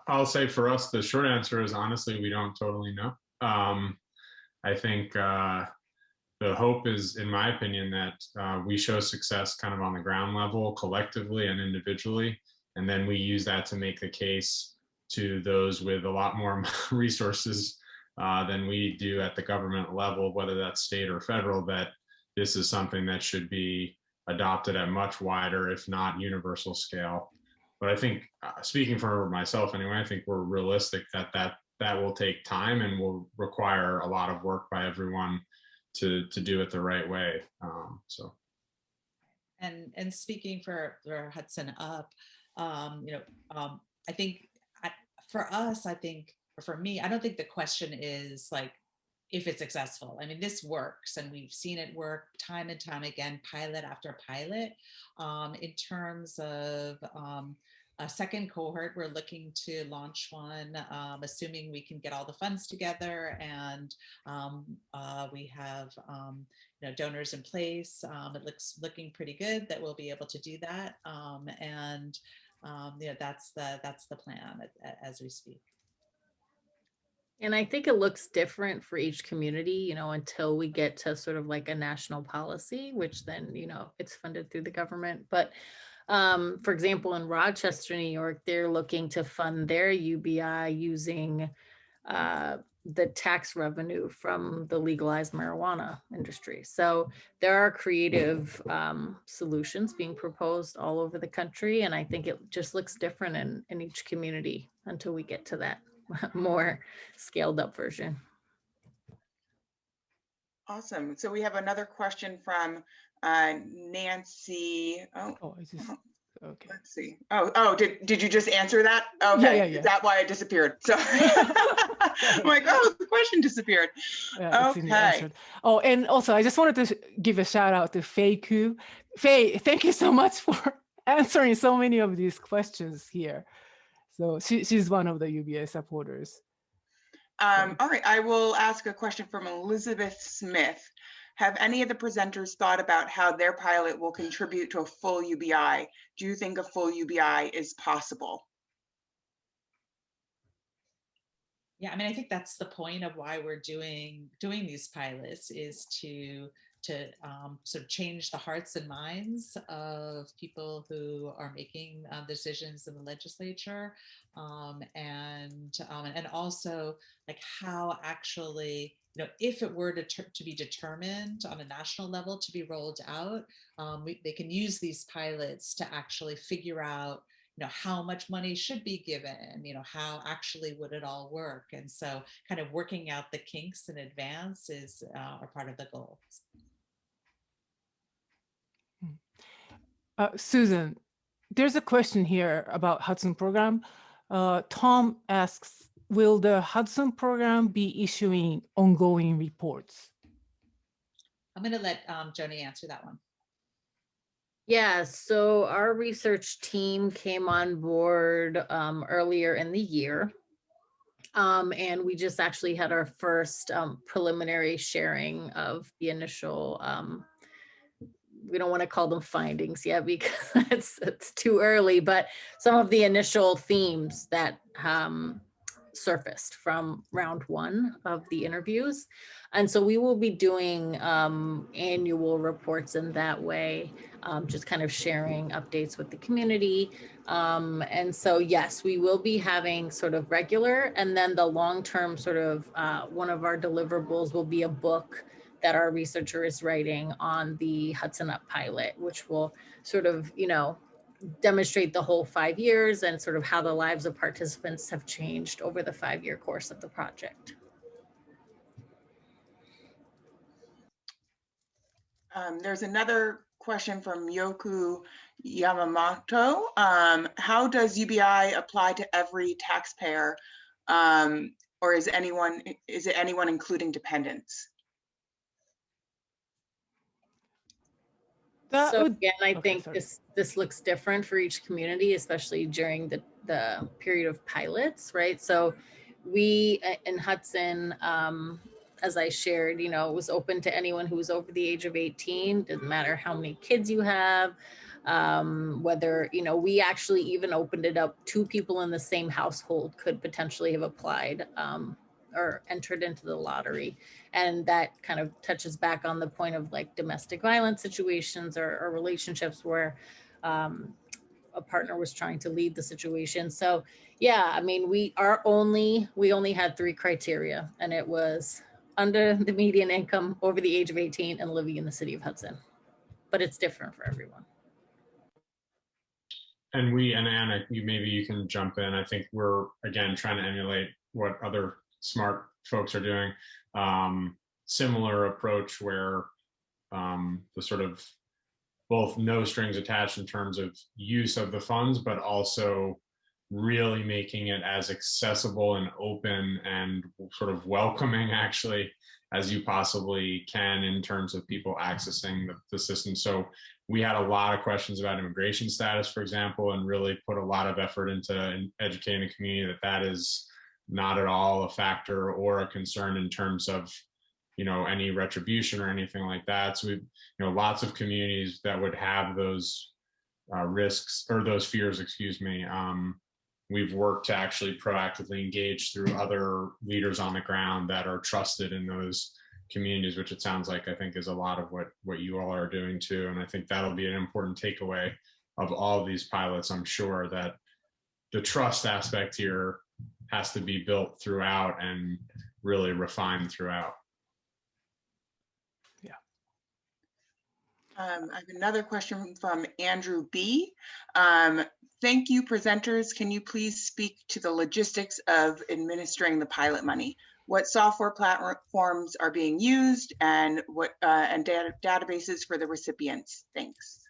I'll say for us, the short answer is honestly, we don't totally know. I think the hope is, in my opinion, that we show success kind of on the ground level, collectively and individually, and then we use that to make the case to those with a lot more resources than we do at the government level, whether that's state or federal, that this is something that should be adopted at much wider, if not universal scale. But I think, speaking for myself anyway, I think we're realistic that will take time and will require a lot of work by everyone to do it the right way. And speaking for Hudson Up, I think for us, or for me, I don't think the question is like if it's successful. I mean, this works and we've seen it work time and time again, pilot after pilot. In terms of a second cohort, we're looking to launch one, assuming we can get all the funds together and we have donors in place. It looking pretty good that we'll be able to do that. That's the plan as we speak. And I think it looks different for each community, until we get to sort of like a national policy, which then, it's funded through the government. But for example, in Rochester, New York, they're looking to fund their UBI using the tax revenue from the legalized marijuana industry. So there are creative solutions being proposed all over the country. And I think it just looks different in each community until we get to that more scaled up version. Awesome. So we have another question from Nancy. Okay. Let's see. Did you just answer that? Okay. Yeah. Is that why it disappeared? So I'm like, the question disappeared. Yeah, okay. Oh, and also I just wanted to give a shout out to Faye Koo. Faye, thank you so much for answering so many of these questions here. So she's one of the UBI supporters. All right, I will ask a question from Elizabeth Smith. Have any of the presenters thought about how their pilot will contribute to a full UBI? Do you think a full UBI is possible? Yeah, I mean, I think that's the point of why we're doing these pilots, is to sort of change the hearts and minds of people who are making decisions in the legislature, and also like how actually, if it were to be determined on a national level to be rolled out, they can use these pilots to actually figure out how much money should be given, how actually would it all work. And so kind of working out the kinks in advance is a part of the goal. Susan, there's a question here about Hudson program. Tom asks, will the Hudson program be issuing ongoing reports? I'm going to let Joni answer that one. Yeah, so our research team came on board earlier in the year. And we just actually had our first preliminary sharing of the initial, we don't want to call them findings yet because it's too early, but some of the initial themes that surfaced from round one of the interviews. And so we will be doing annual reports in that way, just kind of sharing updates with the community. And so, yes, we will be having sort of regular, and then the long-term sort of one of our deliverables will be a book that our researcher is writing on the Hudson Up pilot, which will sort of, you know, demonstrate the whole 5 years and sort of how the lives of participants have changed over the 5-year course of the project. There's another question from Yoku Yamamoto. How does UBI apply to every taxpayer, or is it anyone including dependents? So again, I think this looks different for each community, especially during the period of pilots, right? So we in Hudson, as I shared, you know, it was open to anyone who was over the age of 18. Didn't matter how many kids you have, whether, you know, we actually even opened it up. 2 people in the same household could potentially have applied or entered into the lottery. And that kind of touches back on the point of like domestic violence situations or relationships where a partner was trying to leave the situation. So yeah, I mean, we only had 3 criteria, and it was under the median income, over the age of 18, and living in the city of Hudson. But it's different for everyone. And Anna, maybe you can jump in. I think we're, again, trying to emulate what other smart folks are doing. Similar approach where the sort of both no strings attached in terms of use of the funds, but also really making it as accessible and open and sort of welcoming actually as you possibly can in terms of people accessing the system. So we had a lot of questions about immigration status, for example, and really put a lot of effort into educating the community that is not at all a factor or a concern in terms of, you know, any retribution or anything like that. So we've, you know, lots of communities that would have those risks or those fears, excuse me. We've worked to actually proactively engage through other leaders on the ground that are trusted in those communities, which it sounds like, I think, is a lot of what you all are doing too. And I think that'll be an important takeaway of all of these pilots. I'm sure that the trust aspect here has to be built throughout and really refined throughout. Yeah. I have another question from Andrew B. Thank you, presenters. Can you please speak to the logistics of administering the pilot money? What software platforms are being used, and what databases for the recipients? Thanks.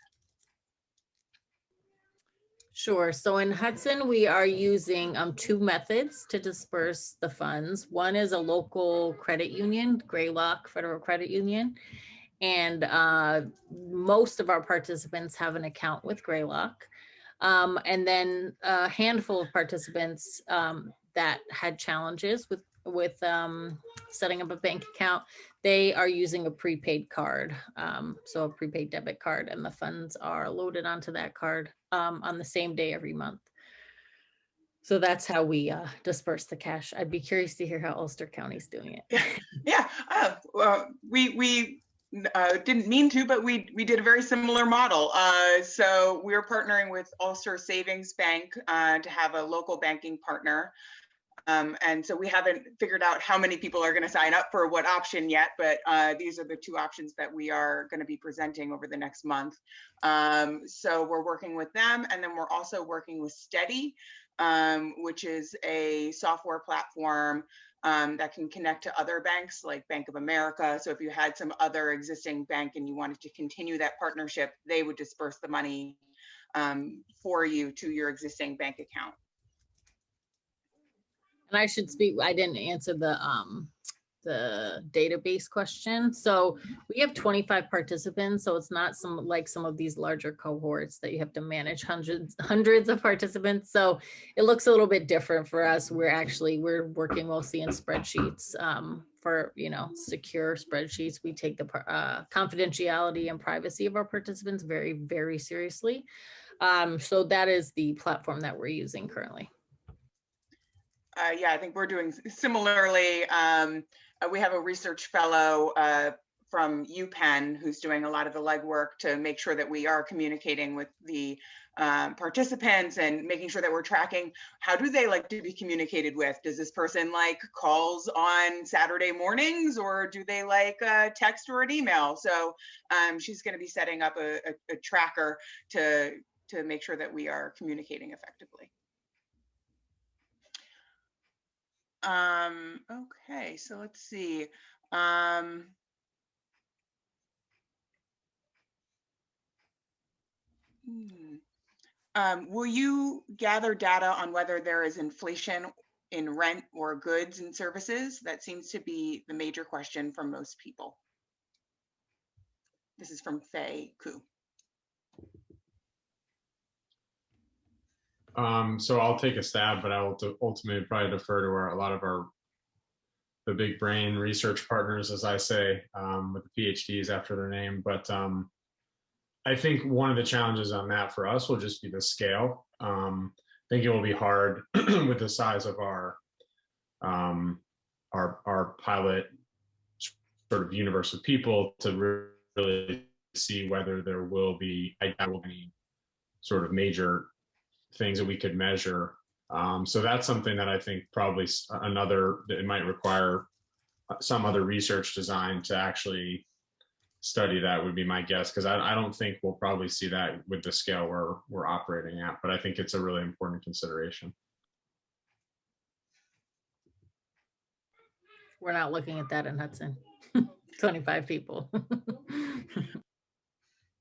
Sure. So in Hudson, we are using 2 methods to disperse the funds. One is a local credit union, Greylock Federal Credit Union. And most of our participants have an account with Greylock. And then a handful of participants that had challenges with setting up a bank account, they are using a prepaid card, so a prepaid debit card, and the funds are loaded onto that card on the same day every month. So that's how we disperse the cash. I'd be curious to hear how Ulster County's doing it. Yeah, we didn't mean to, but we did a very similar model. So we're partnering with Ulster Savings Bank to have a local banking partner. And so we haven't figured out how many people are going to sign up for what option yet, but these are the 2 options that we are going to be presenting over the next month. So we're working with them, and then we're also working with Steady, which is a software platform that can connect to other banks like Bank of America. So if you had some other existing bank and you wanted to continue that partnership, they would disperse the money for you to your existing bank account. And I should speak, I didn't answer the the database question. So we have 25 participants, so it's not some of these larger cohorts that you have to manage hundreds of participants. So it looks a little bit different for us. We're working mostly in spreadsheets for, secure spreadsheets. We take the confidentiality and privacy of our participants very, very seriously. So that is the platform that we're using currently. Yeah, I think we're doing similarly. We have a research fellow from UPenn who's doing a lot of the legwork to make sure that we are communicating with the participants and making sure that we're tracking how do they like to be communicated with. Does this person like calls on Saturday mornings, or do they like a text or an email? So she's going to be setting up a tracker to make sure that we are communicating effectively. Okay, so let's see. Will you gather data on whether there is inflation in rent or goods and services? That seems to be the major question from most people. This is from Faye Koo. So I'll take a stab, but I will ultimately probably defer to a lot of the big brain research partners, as I say, with the PhDs after their name. But I think one of the challenges on that for us will just be the scale. I think it will be hard with the size of our pilot sort of universe of people to really see whether there will be any sort of major things that we could measure. So that's something that I think probably it might require some other research design to actually study. That would be my guess, because I don't think we'll probably see that with the scale we're operating at, but I think it's a really important consideration. We're not looking at that in Hudson. 25 people.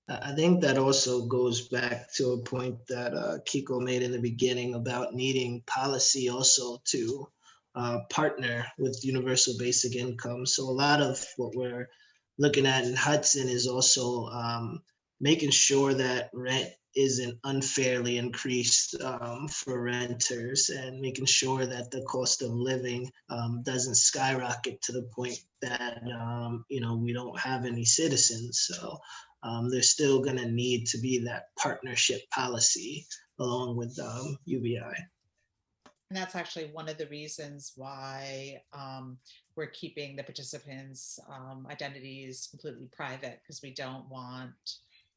I think that also goes back to a point that Keiko made in the beginning about needing policy also to partner with universal basic income. So a lot of what we're looking at in Hudson is also making sure that rent isn't unfairly increased for renters, and making sure that the cost of living doesn't skyrocket to the point that we don't have any citizens. So there's still going to need to be that partnership policy along with UBI. And that's actually one of the reasons why we're keeping the participants' identities completely private, because we don't want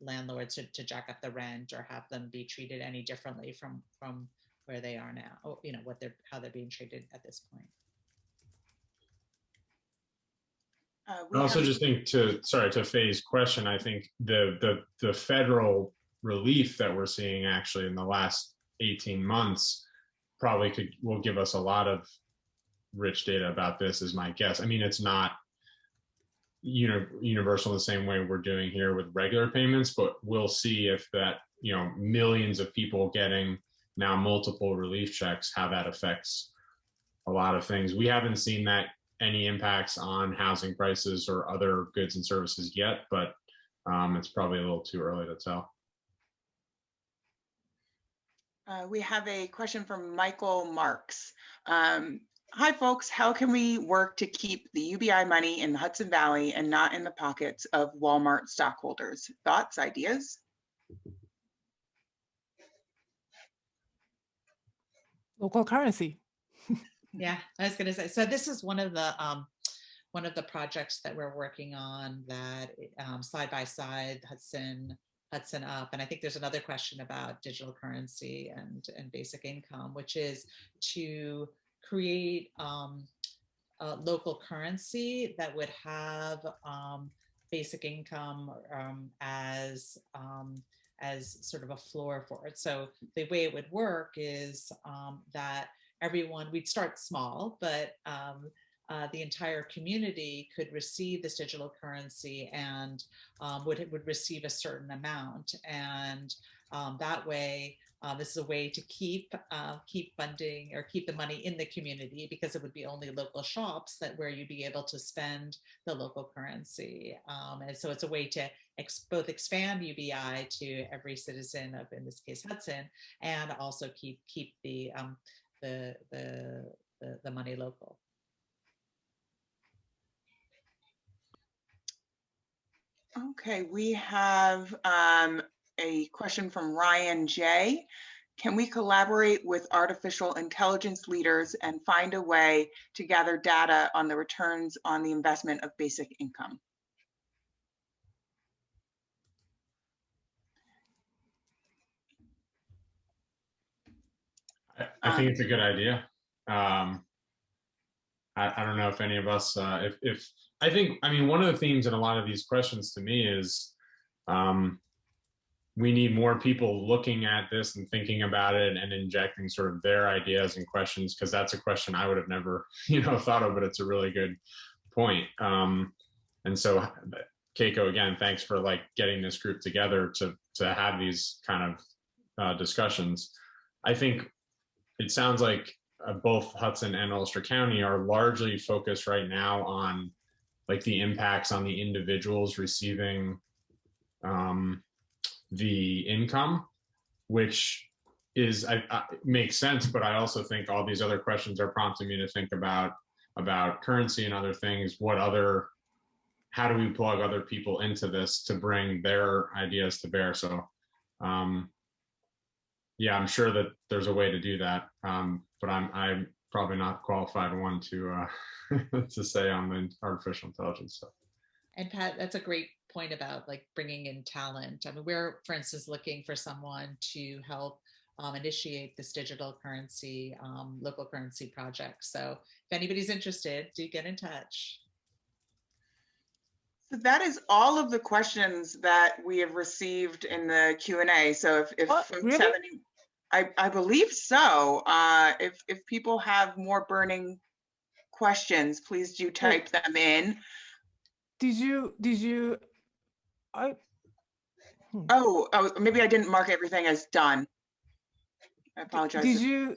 landlords to jack up the rent or have them be treated any differently from where they are now, or how they're being treated at this point. I also just think to Faye's question, I think the federal relief that we're seeing actually in the last 18 months probably will give us a lot of rich data about this, is my guess. I mean, it's not universal in the same way we're doing here with regular payments, but we'll see if that, millions of people getting now multiple relief checks, how that affects a lot of things. We haven't seen that any impacts on housing prices or other goods and services yet, but it's probably a little too early to tell. We have a question from Michael Marks. Hi, folks. How can we work to keep the UBI money in the Hudson Valley and not in the pockets of Walmart stockholders? Thoughts, ideas? Local currency. Yeah, I was going to say. So this is one of the projects that we're working on, that side by side Hudson Up, and I think there's another question about digital currency and basic income, which is to create a local currency that would have basic income as sort of a floor for it. So the way it would work is that we'd start small, but the entire community could receive this digital currency and would receive a certain amount. And that way, This is a way to keep funding or keep the money in the community, because it would be only local shops that where you'd be able to spend the local currency. And so it's a way to both expand UBI to every citizen of, in this case, Hudson, and also keep the money local. Okay, we have a question from Ryan J. Can we collaborate with artificial intelligence leaders and find a way to gather data on the returns on the investment of basic income? I think it's a good idea. I don't know if any of us, I mean, one of the themes in a lot of these questions to me is we need more people looking at this and thinking about it and injecting sort of their ideas and questions, because that's a question I would have never, thought of, but it's a really good point. And so, Keiko, again, thanks for like getting this group together to have these kind of discussions. I think it sounds like both Hudson and Ulster County are largely focused right now on like the impacts on the individuals receiving the income, which is makes sense. But I also think all these other questions are prompting me to think about currency and other things. How do we plug other people into this to bring their ideas to bear? So yeah, I'm sure that there's a way to do that, but I'm probably not qualified one to to say on the artificial intelligence stuff. And Pat, that's a great point about like bringing in talent. I mean, we're, for instance, looking for someone to help initiate this digital currency, local currency project. So if anybody's interested, do get in touch. So that is all of the questions that we have received in the Q&A. So if folks really? have any, I believe so. If people have more burning questions, please do type them in. Oh, maybe I didn't mark everything as done. I apologize.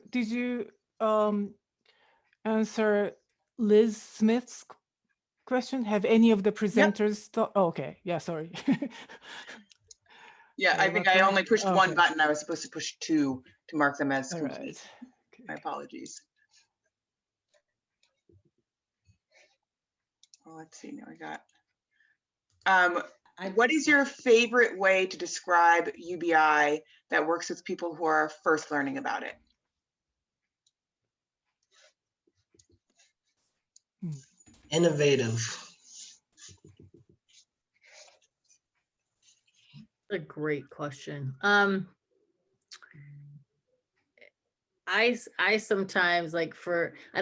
Did you answer Liz Smith's question? Have any of the presenters thought? Oh, okay, yeah, sorry. Yeah, I think I only pushed one button. I was supposed to push two to mark them as complete. Right. Okay. My apologies. Well, let's see, now I got. What is your favorite way to describe UBI that works with people who are first learning about it? Innovative. A great question. I sometimes I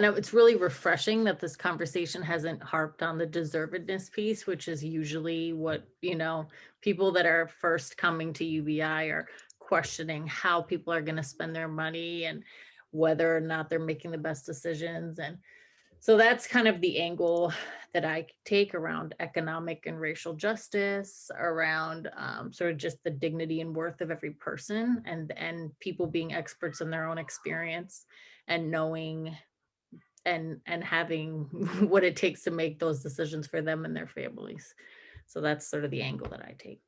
know it's really refreshing that this conversation hasn't harped on the deservedness piece, which is usually what, people that are first coming to UBI are questioning how people are going to spend their money and whether or not they're making the best decisions. And so that's kind of the angle that I take around economic and racial justice, around sort of just the dignity and worth of every person, and people being experts in their own experience and knowing and having what it takes to make those decisions for them and their families. So that's sort of the angle that I take.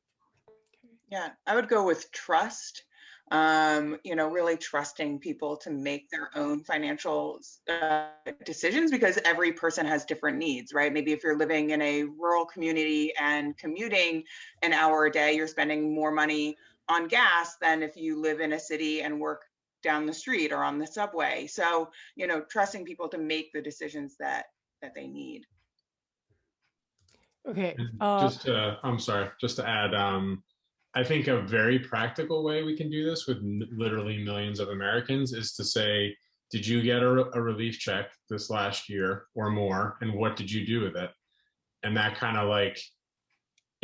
Yeah, I would go with trust. Really trusting people to make their own financial decisions, because every person has different needs, right? Maybe if you're living in a rural community and commuting an hour a day, you're spending more money on gas than if you live in a city and work down the street or on the subway. So, trusting people to make the decisions that they need. Okay. Just to add, I think a very practical way we can do this with literally millions of Americans is to say, did you get a relief check this last year or more? And what did you do with it? And that kind of it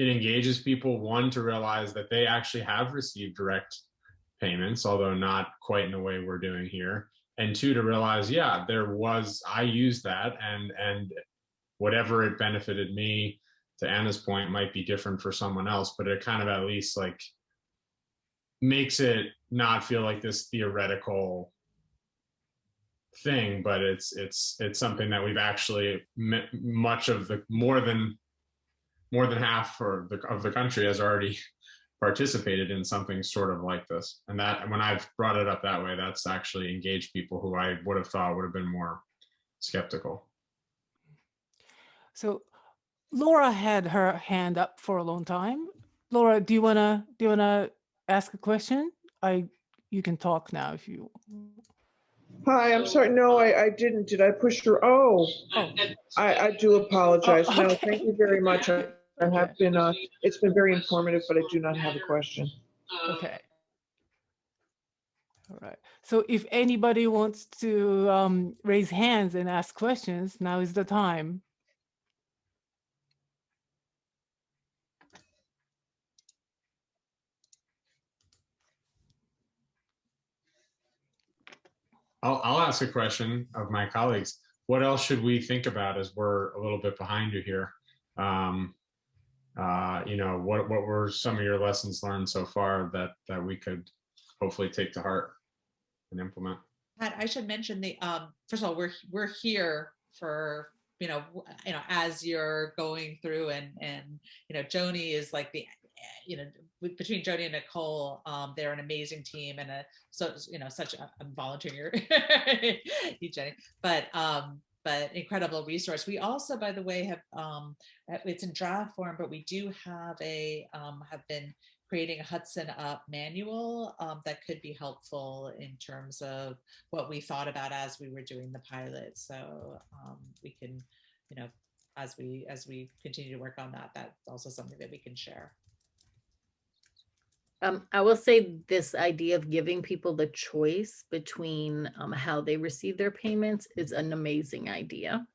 engages people, one, to realize that they actually have received direct payments, although not quite in the way we're doing here. And two, to realize, yeah, I used that, and whatever it benefited me, to Anna's point, might be different for someone else, but it kind of at least makes it not feel like this theoretical thing, but it's something that we've actually much of the more than half of the country has already participated in something sort of like this. And that when I've brought it up that way, that's actually engaged people who I would have thought would have been more skeptical. So Laura had her hand up for a long time. Laura, do you wanna ask a question? You can talk now if you. Hi, I'm sorry. No, I didn't. Did I push her? Oh, I do apologize. Oh, No, okay. thank you very much. I have been, it's been very informative, but I do not have a question. Okay. All right. So if anybody wants to raise hands and ask questions, now is the time. I'll ask a question of my colleagues. What else should we think about as we're a little bit behind you here? You know, what were some of your lessons learned so far that we could hopefully take to heart and implement? Pat, I should mention first of all, we're here for, as you're going through and Joni is like between Joni and Nicole, they're an amazing team and I'm volunteering you, Jenny, but incredible resource. We also, by the way, have it's in draft form, but we do have have been creating a Hudson Up manual that could be helpful in terms of what we thought about as we were doing the pilot. So we can, as we continue to work on that, that's also something that we can share. I will say this idea of giving people the choice between how they receive their payments is an amazing idea.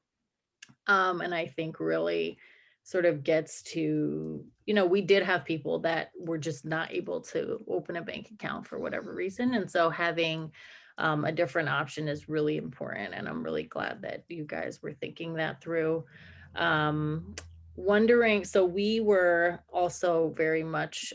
And I think really sort of gets to, we did have people that were just not able to open a bank account for whatever reason. And so having a different option is really important. And I'm really glad that you guys were thinking that through. Wondering, so we were also very much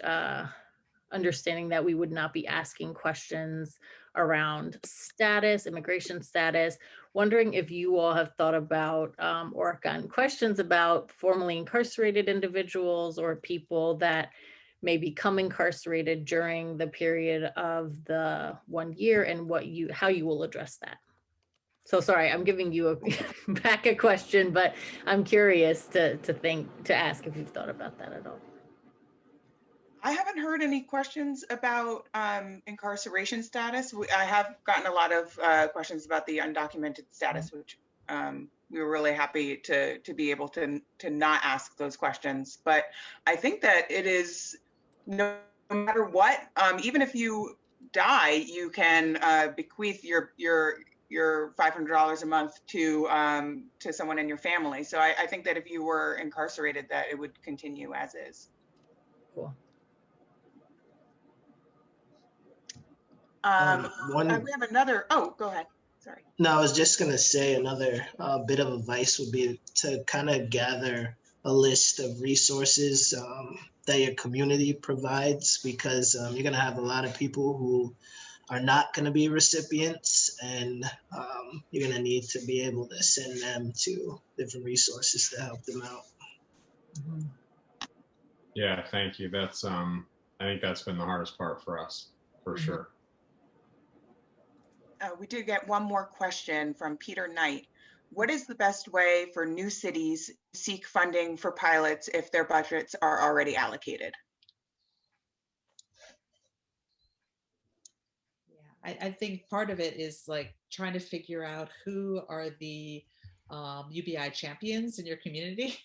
understanding that we would not be asking questions around status, immigration status. Wondering if you all have thought about or gotten questions about formerly incarcerated individuals or people that may become incarcerated during the period of the 1 year and how you will address that. So sorry, I'm giving you back a question, but I'm curious to ask if you've thought about that at all. I haven't heard any questions about incarceration status. I have gotten a lot of questions about the undocumented status, which we were really happy to be able to not ask those questions. But I think that it is, no matter what, even if you die, you can bequeath your $500 a month to someone in your family. So I think that if you were incarcerated, that it would continue as is. Cool. We have another. Oh, go ahead. Sorry. No, I was just going to say another bit of advice would be to kind of gather a list of resources that your community provides, because you're going to have a lot of people who are not going to be recipients, and you're going to need to be able to send them to different resources to help them out. Mm-hmm. Yeah, thank you. That's I think that's been the hardest part for us, for Mm-hmm. sure. We did get one more question from Peter Knight. What is the best way for new cities to seek funding for pilots if their budgets are already allocated? Yeah, I think part of it is like trying to figure out who are the UBI champions in your community,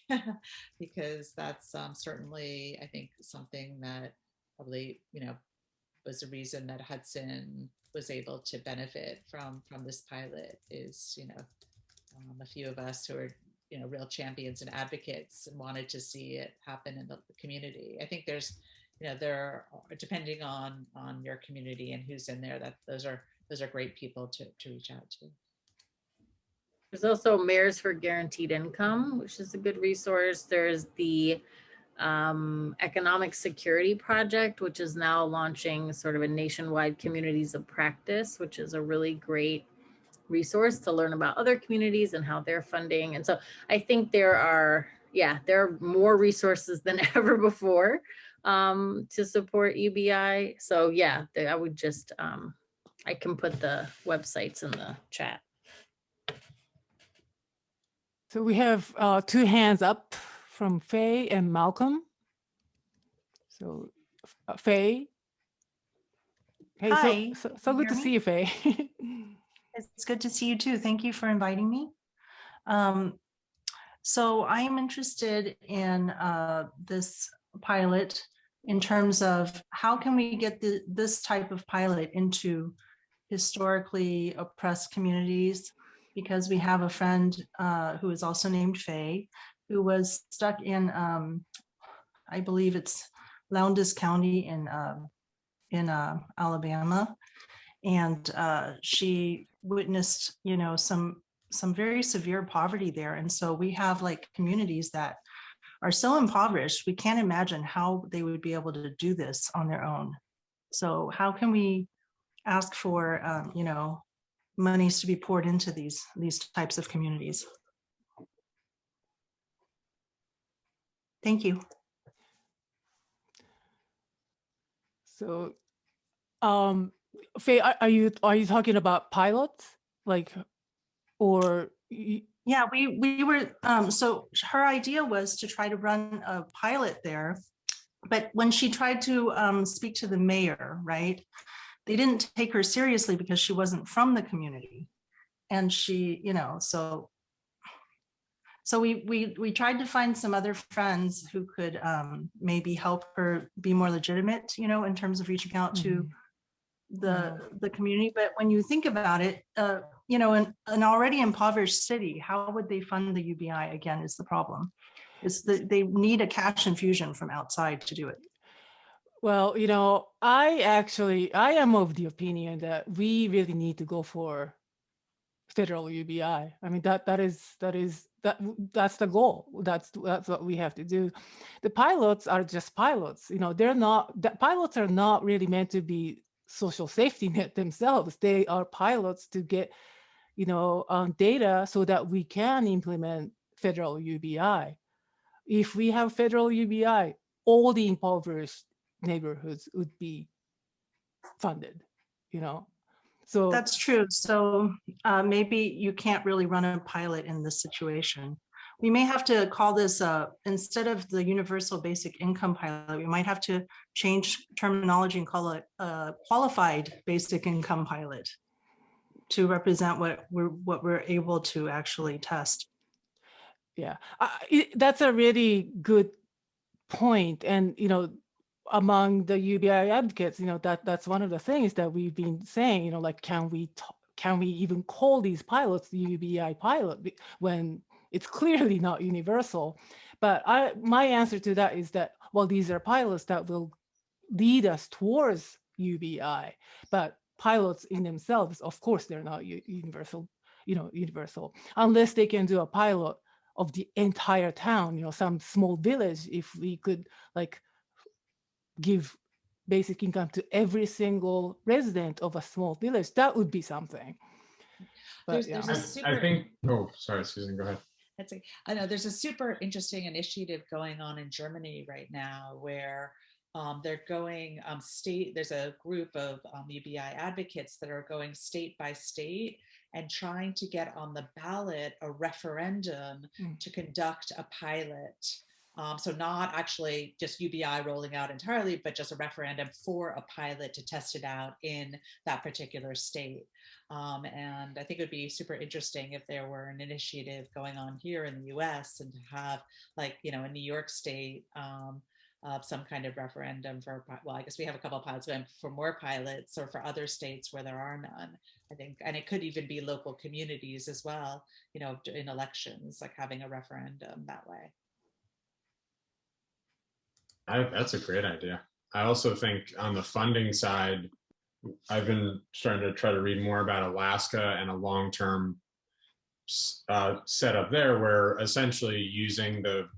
because that's certainly, I think, something that probably, was the reason that Hudson was able to benefit from this pilot is, a few of us who are, real champions and advocates and wanted to see it happen in the community. I think there's, there are, depending on your community and who's in there, that those are great people to reach out to. There's also Mayors for Guaranteed Income, which is a good resource. There's the Economic Security Project, which is now launching sort of a nationwide communities of practice, which is a really great resource to learn about other communities and how they're funding. And so I think there are more resources than ever before to support UBI. So yeah, I would just, I can put the websites in the chat. So we have 2 hands up from Faye and Malcolm. So Faye. Hey, Hi, so good to see you, Faye. it's good to see you too. Thank you for inviting me. So I am interested in this pilot in terms of how can we get this type of pilot into historically oppressed communities, because we have a friend who is also named Faye, who was stuck in, I believe it's Lowndes County in Alabama, and she witnessed, you know, some very severe poverty there. And so we have like communities that are so impoverished, we can't imagine how they would be able to do this on their own. So how can we ask for, you know, monies to be poured into these types of communities? Thank you. So, Faye, are you talking about pilots, like, or? Yeah, we were, so her idea was to try to run a pilot there, but when she tried to speak to the mayor, right, they didn't take her seriously because she wasn't from the community. And she, you know, so we tried to find some other friends who could maybe help her be more legitimate, you know, in terms of reaching out to the community. But when you think about it, you know, in an already impoverished city, how would they fund the UBI again is the problem. It's they need a cash infusion from outside to do it. Well, you know, I am of the opinion that we really need to go for federal UBI. I mean, that's the goal. That's what we have to do. The pilots are just pilots. You know, pilots are not really meant to be social safety net themselves. They are pilots to get, you know, data so that we can implement federal UBI. If we have federal UBI, all the impoverished neighborhoods would be funded, you know. So that's true. So maybe you can't really run a pilot in this situation. We may have to call this, instead of the universal basic income pilot, we might have to change terminology and call it a qualified basic income pilot to represent what we're able to actually test. Yeah, that's a really good point. And, you know, among the UBI advocates, you know, that's one of the things that we've been saying, you know, like, can we even call these pilots the UBI pilot when it's clearly not universal? But my answer to that is that, well, these are pilots that will lead us towards UBI, but pilots in themselves, of course, they're not universal, you know, unless they can do a pilot of the entire town, you know, some small village. If we could like give basic income to every single resident of a small village, that would be something. But there's I think, oh, sorry, Susan, go ahead. I know there's a super interesting initiative going on in Germany right now where they're going there's a group of UBI advocates that are going state by state and trying to get on the ballot a referendum to conduct a pilot. So not actually just UBI rolling out entirely, but just a referendum for a pilot to test it out in that particular state. And I think it would be super interesting if there were an initiative going on here in the US and to have, like, you know, in New York State, some kind of referendum for, well, I guess we have a couple of pilots going for more pilots, or for other states where there are none, I think. And it could even be local communities as well, you know, in elections, like having a referendum that way. That's a great idea. I also think on the funding side, I've been starting to try to read more about Alaska and a long-term setup there, where essentially using the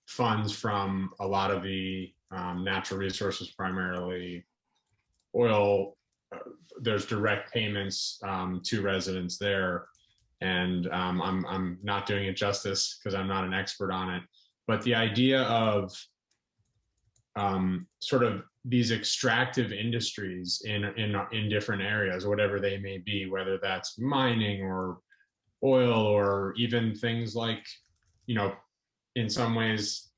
funds from a lot of the natural resources, primarily oil. There's direct payments to residents there. And I'm not doing it justice because I'm not an expert on it. But the idea of sort of these extractive industries in different areas, whatever they may be, whether that's mining or oil or even things like, you know, in some ways,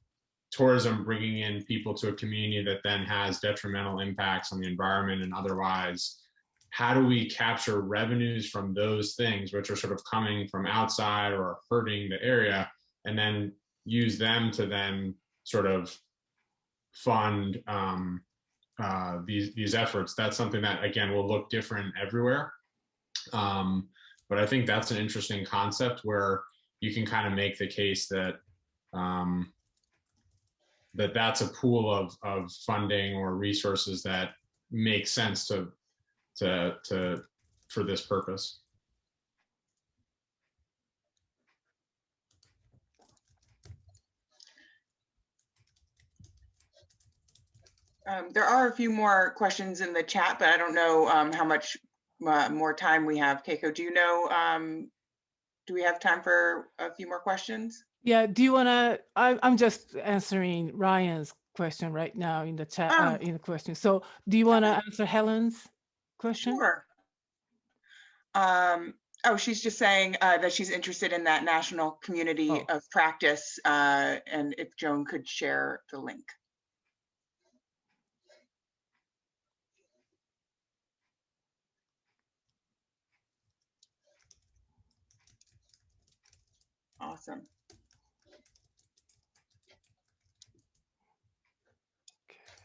tourism bringing in people to a community that then has detrimental impacts on the environment and otherwise. How do we capture revenues from those things, which are sort of coming from outside or hurting the area, and then use them to then sort of fund these efforts? That's something that, again, will look different everywhere. But I think that's an interesting concept where you can kind of make the case that that's a pool of funding or resources that make sense for this purpose. There are a few more questions in the chat, but I don't know how much more time we have. Keiko, do you know, do we have time for a few more questions? Yeah, do you want to, I'm just answering Ryan's question right now in the chat, in the question. So do you want to answer Helen's question? Sure. Oh, she's just saying that she's interested in that national community of practice, and if Joan could share the link. Awesome.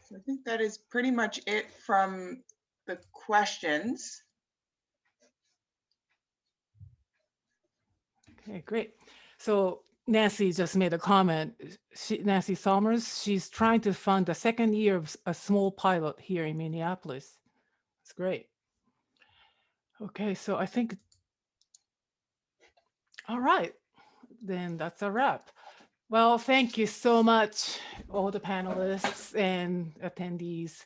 So I think that is pretty much it from the questions. Okay, great. So Nancy just made a comment. Nancy Somers, she's trying to fund the second year of a small pilot here in Minneapolis. That's great. Okay, so I think, all right, then that's a wrap. Well, thank you so much, all the panelists and attendees.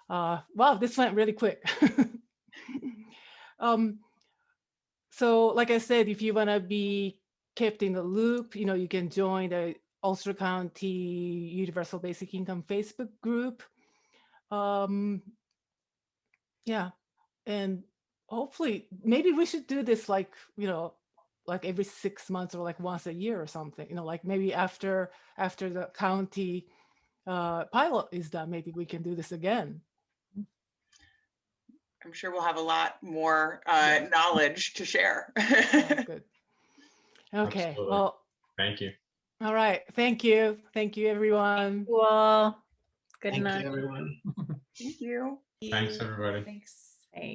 Wow, this went really quick. So like I said, if you want to be kept in the loop, you know, you can join the Ulster County Universal Basic Income Facebook group. Yeah, and hopefully, maybe we should do this like, you know, like every 6 months or like once a year or something, you know, like maybe after the county pilot is done, maybe we can do this again. I'm sure we'll have a lot more knowledge to share. That's good. Okay, Absolutely. well, thank you. All right, thank you. Thank you, everyone. Well, good Thank night. you, everyone. Thank you. Thanks, everybody. Thanks.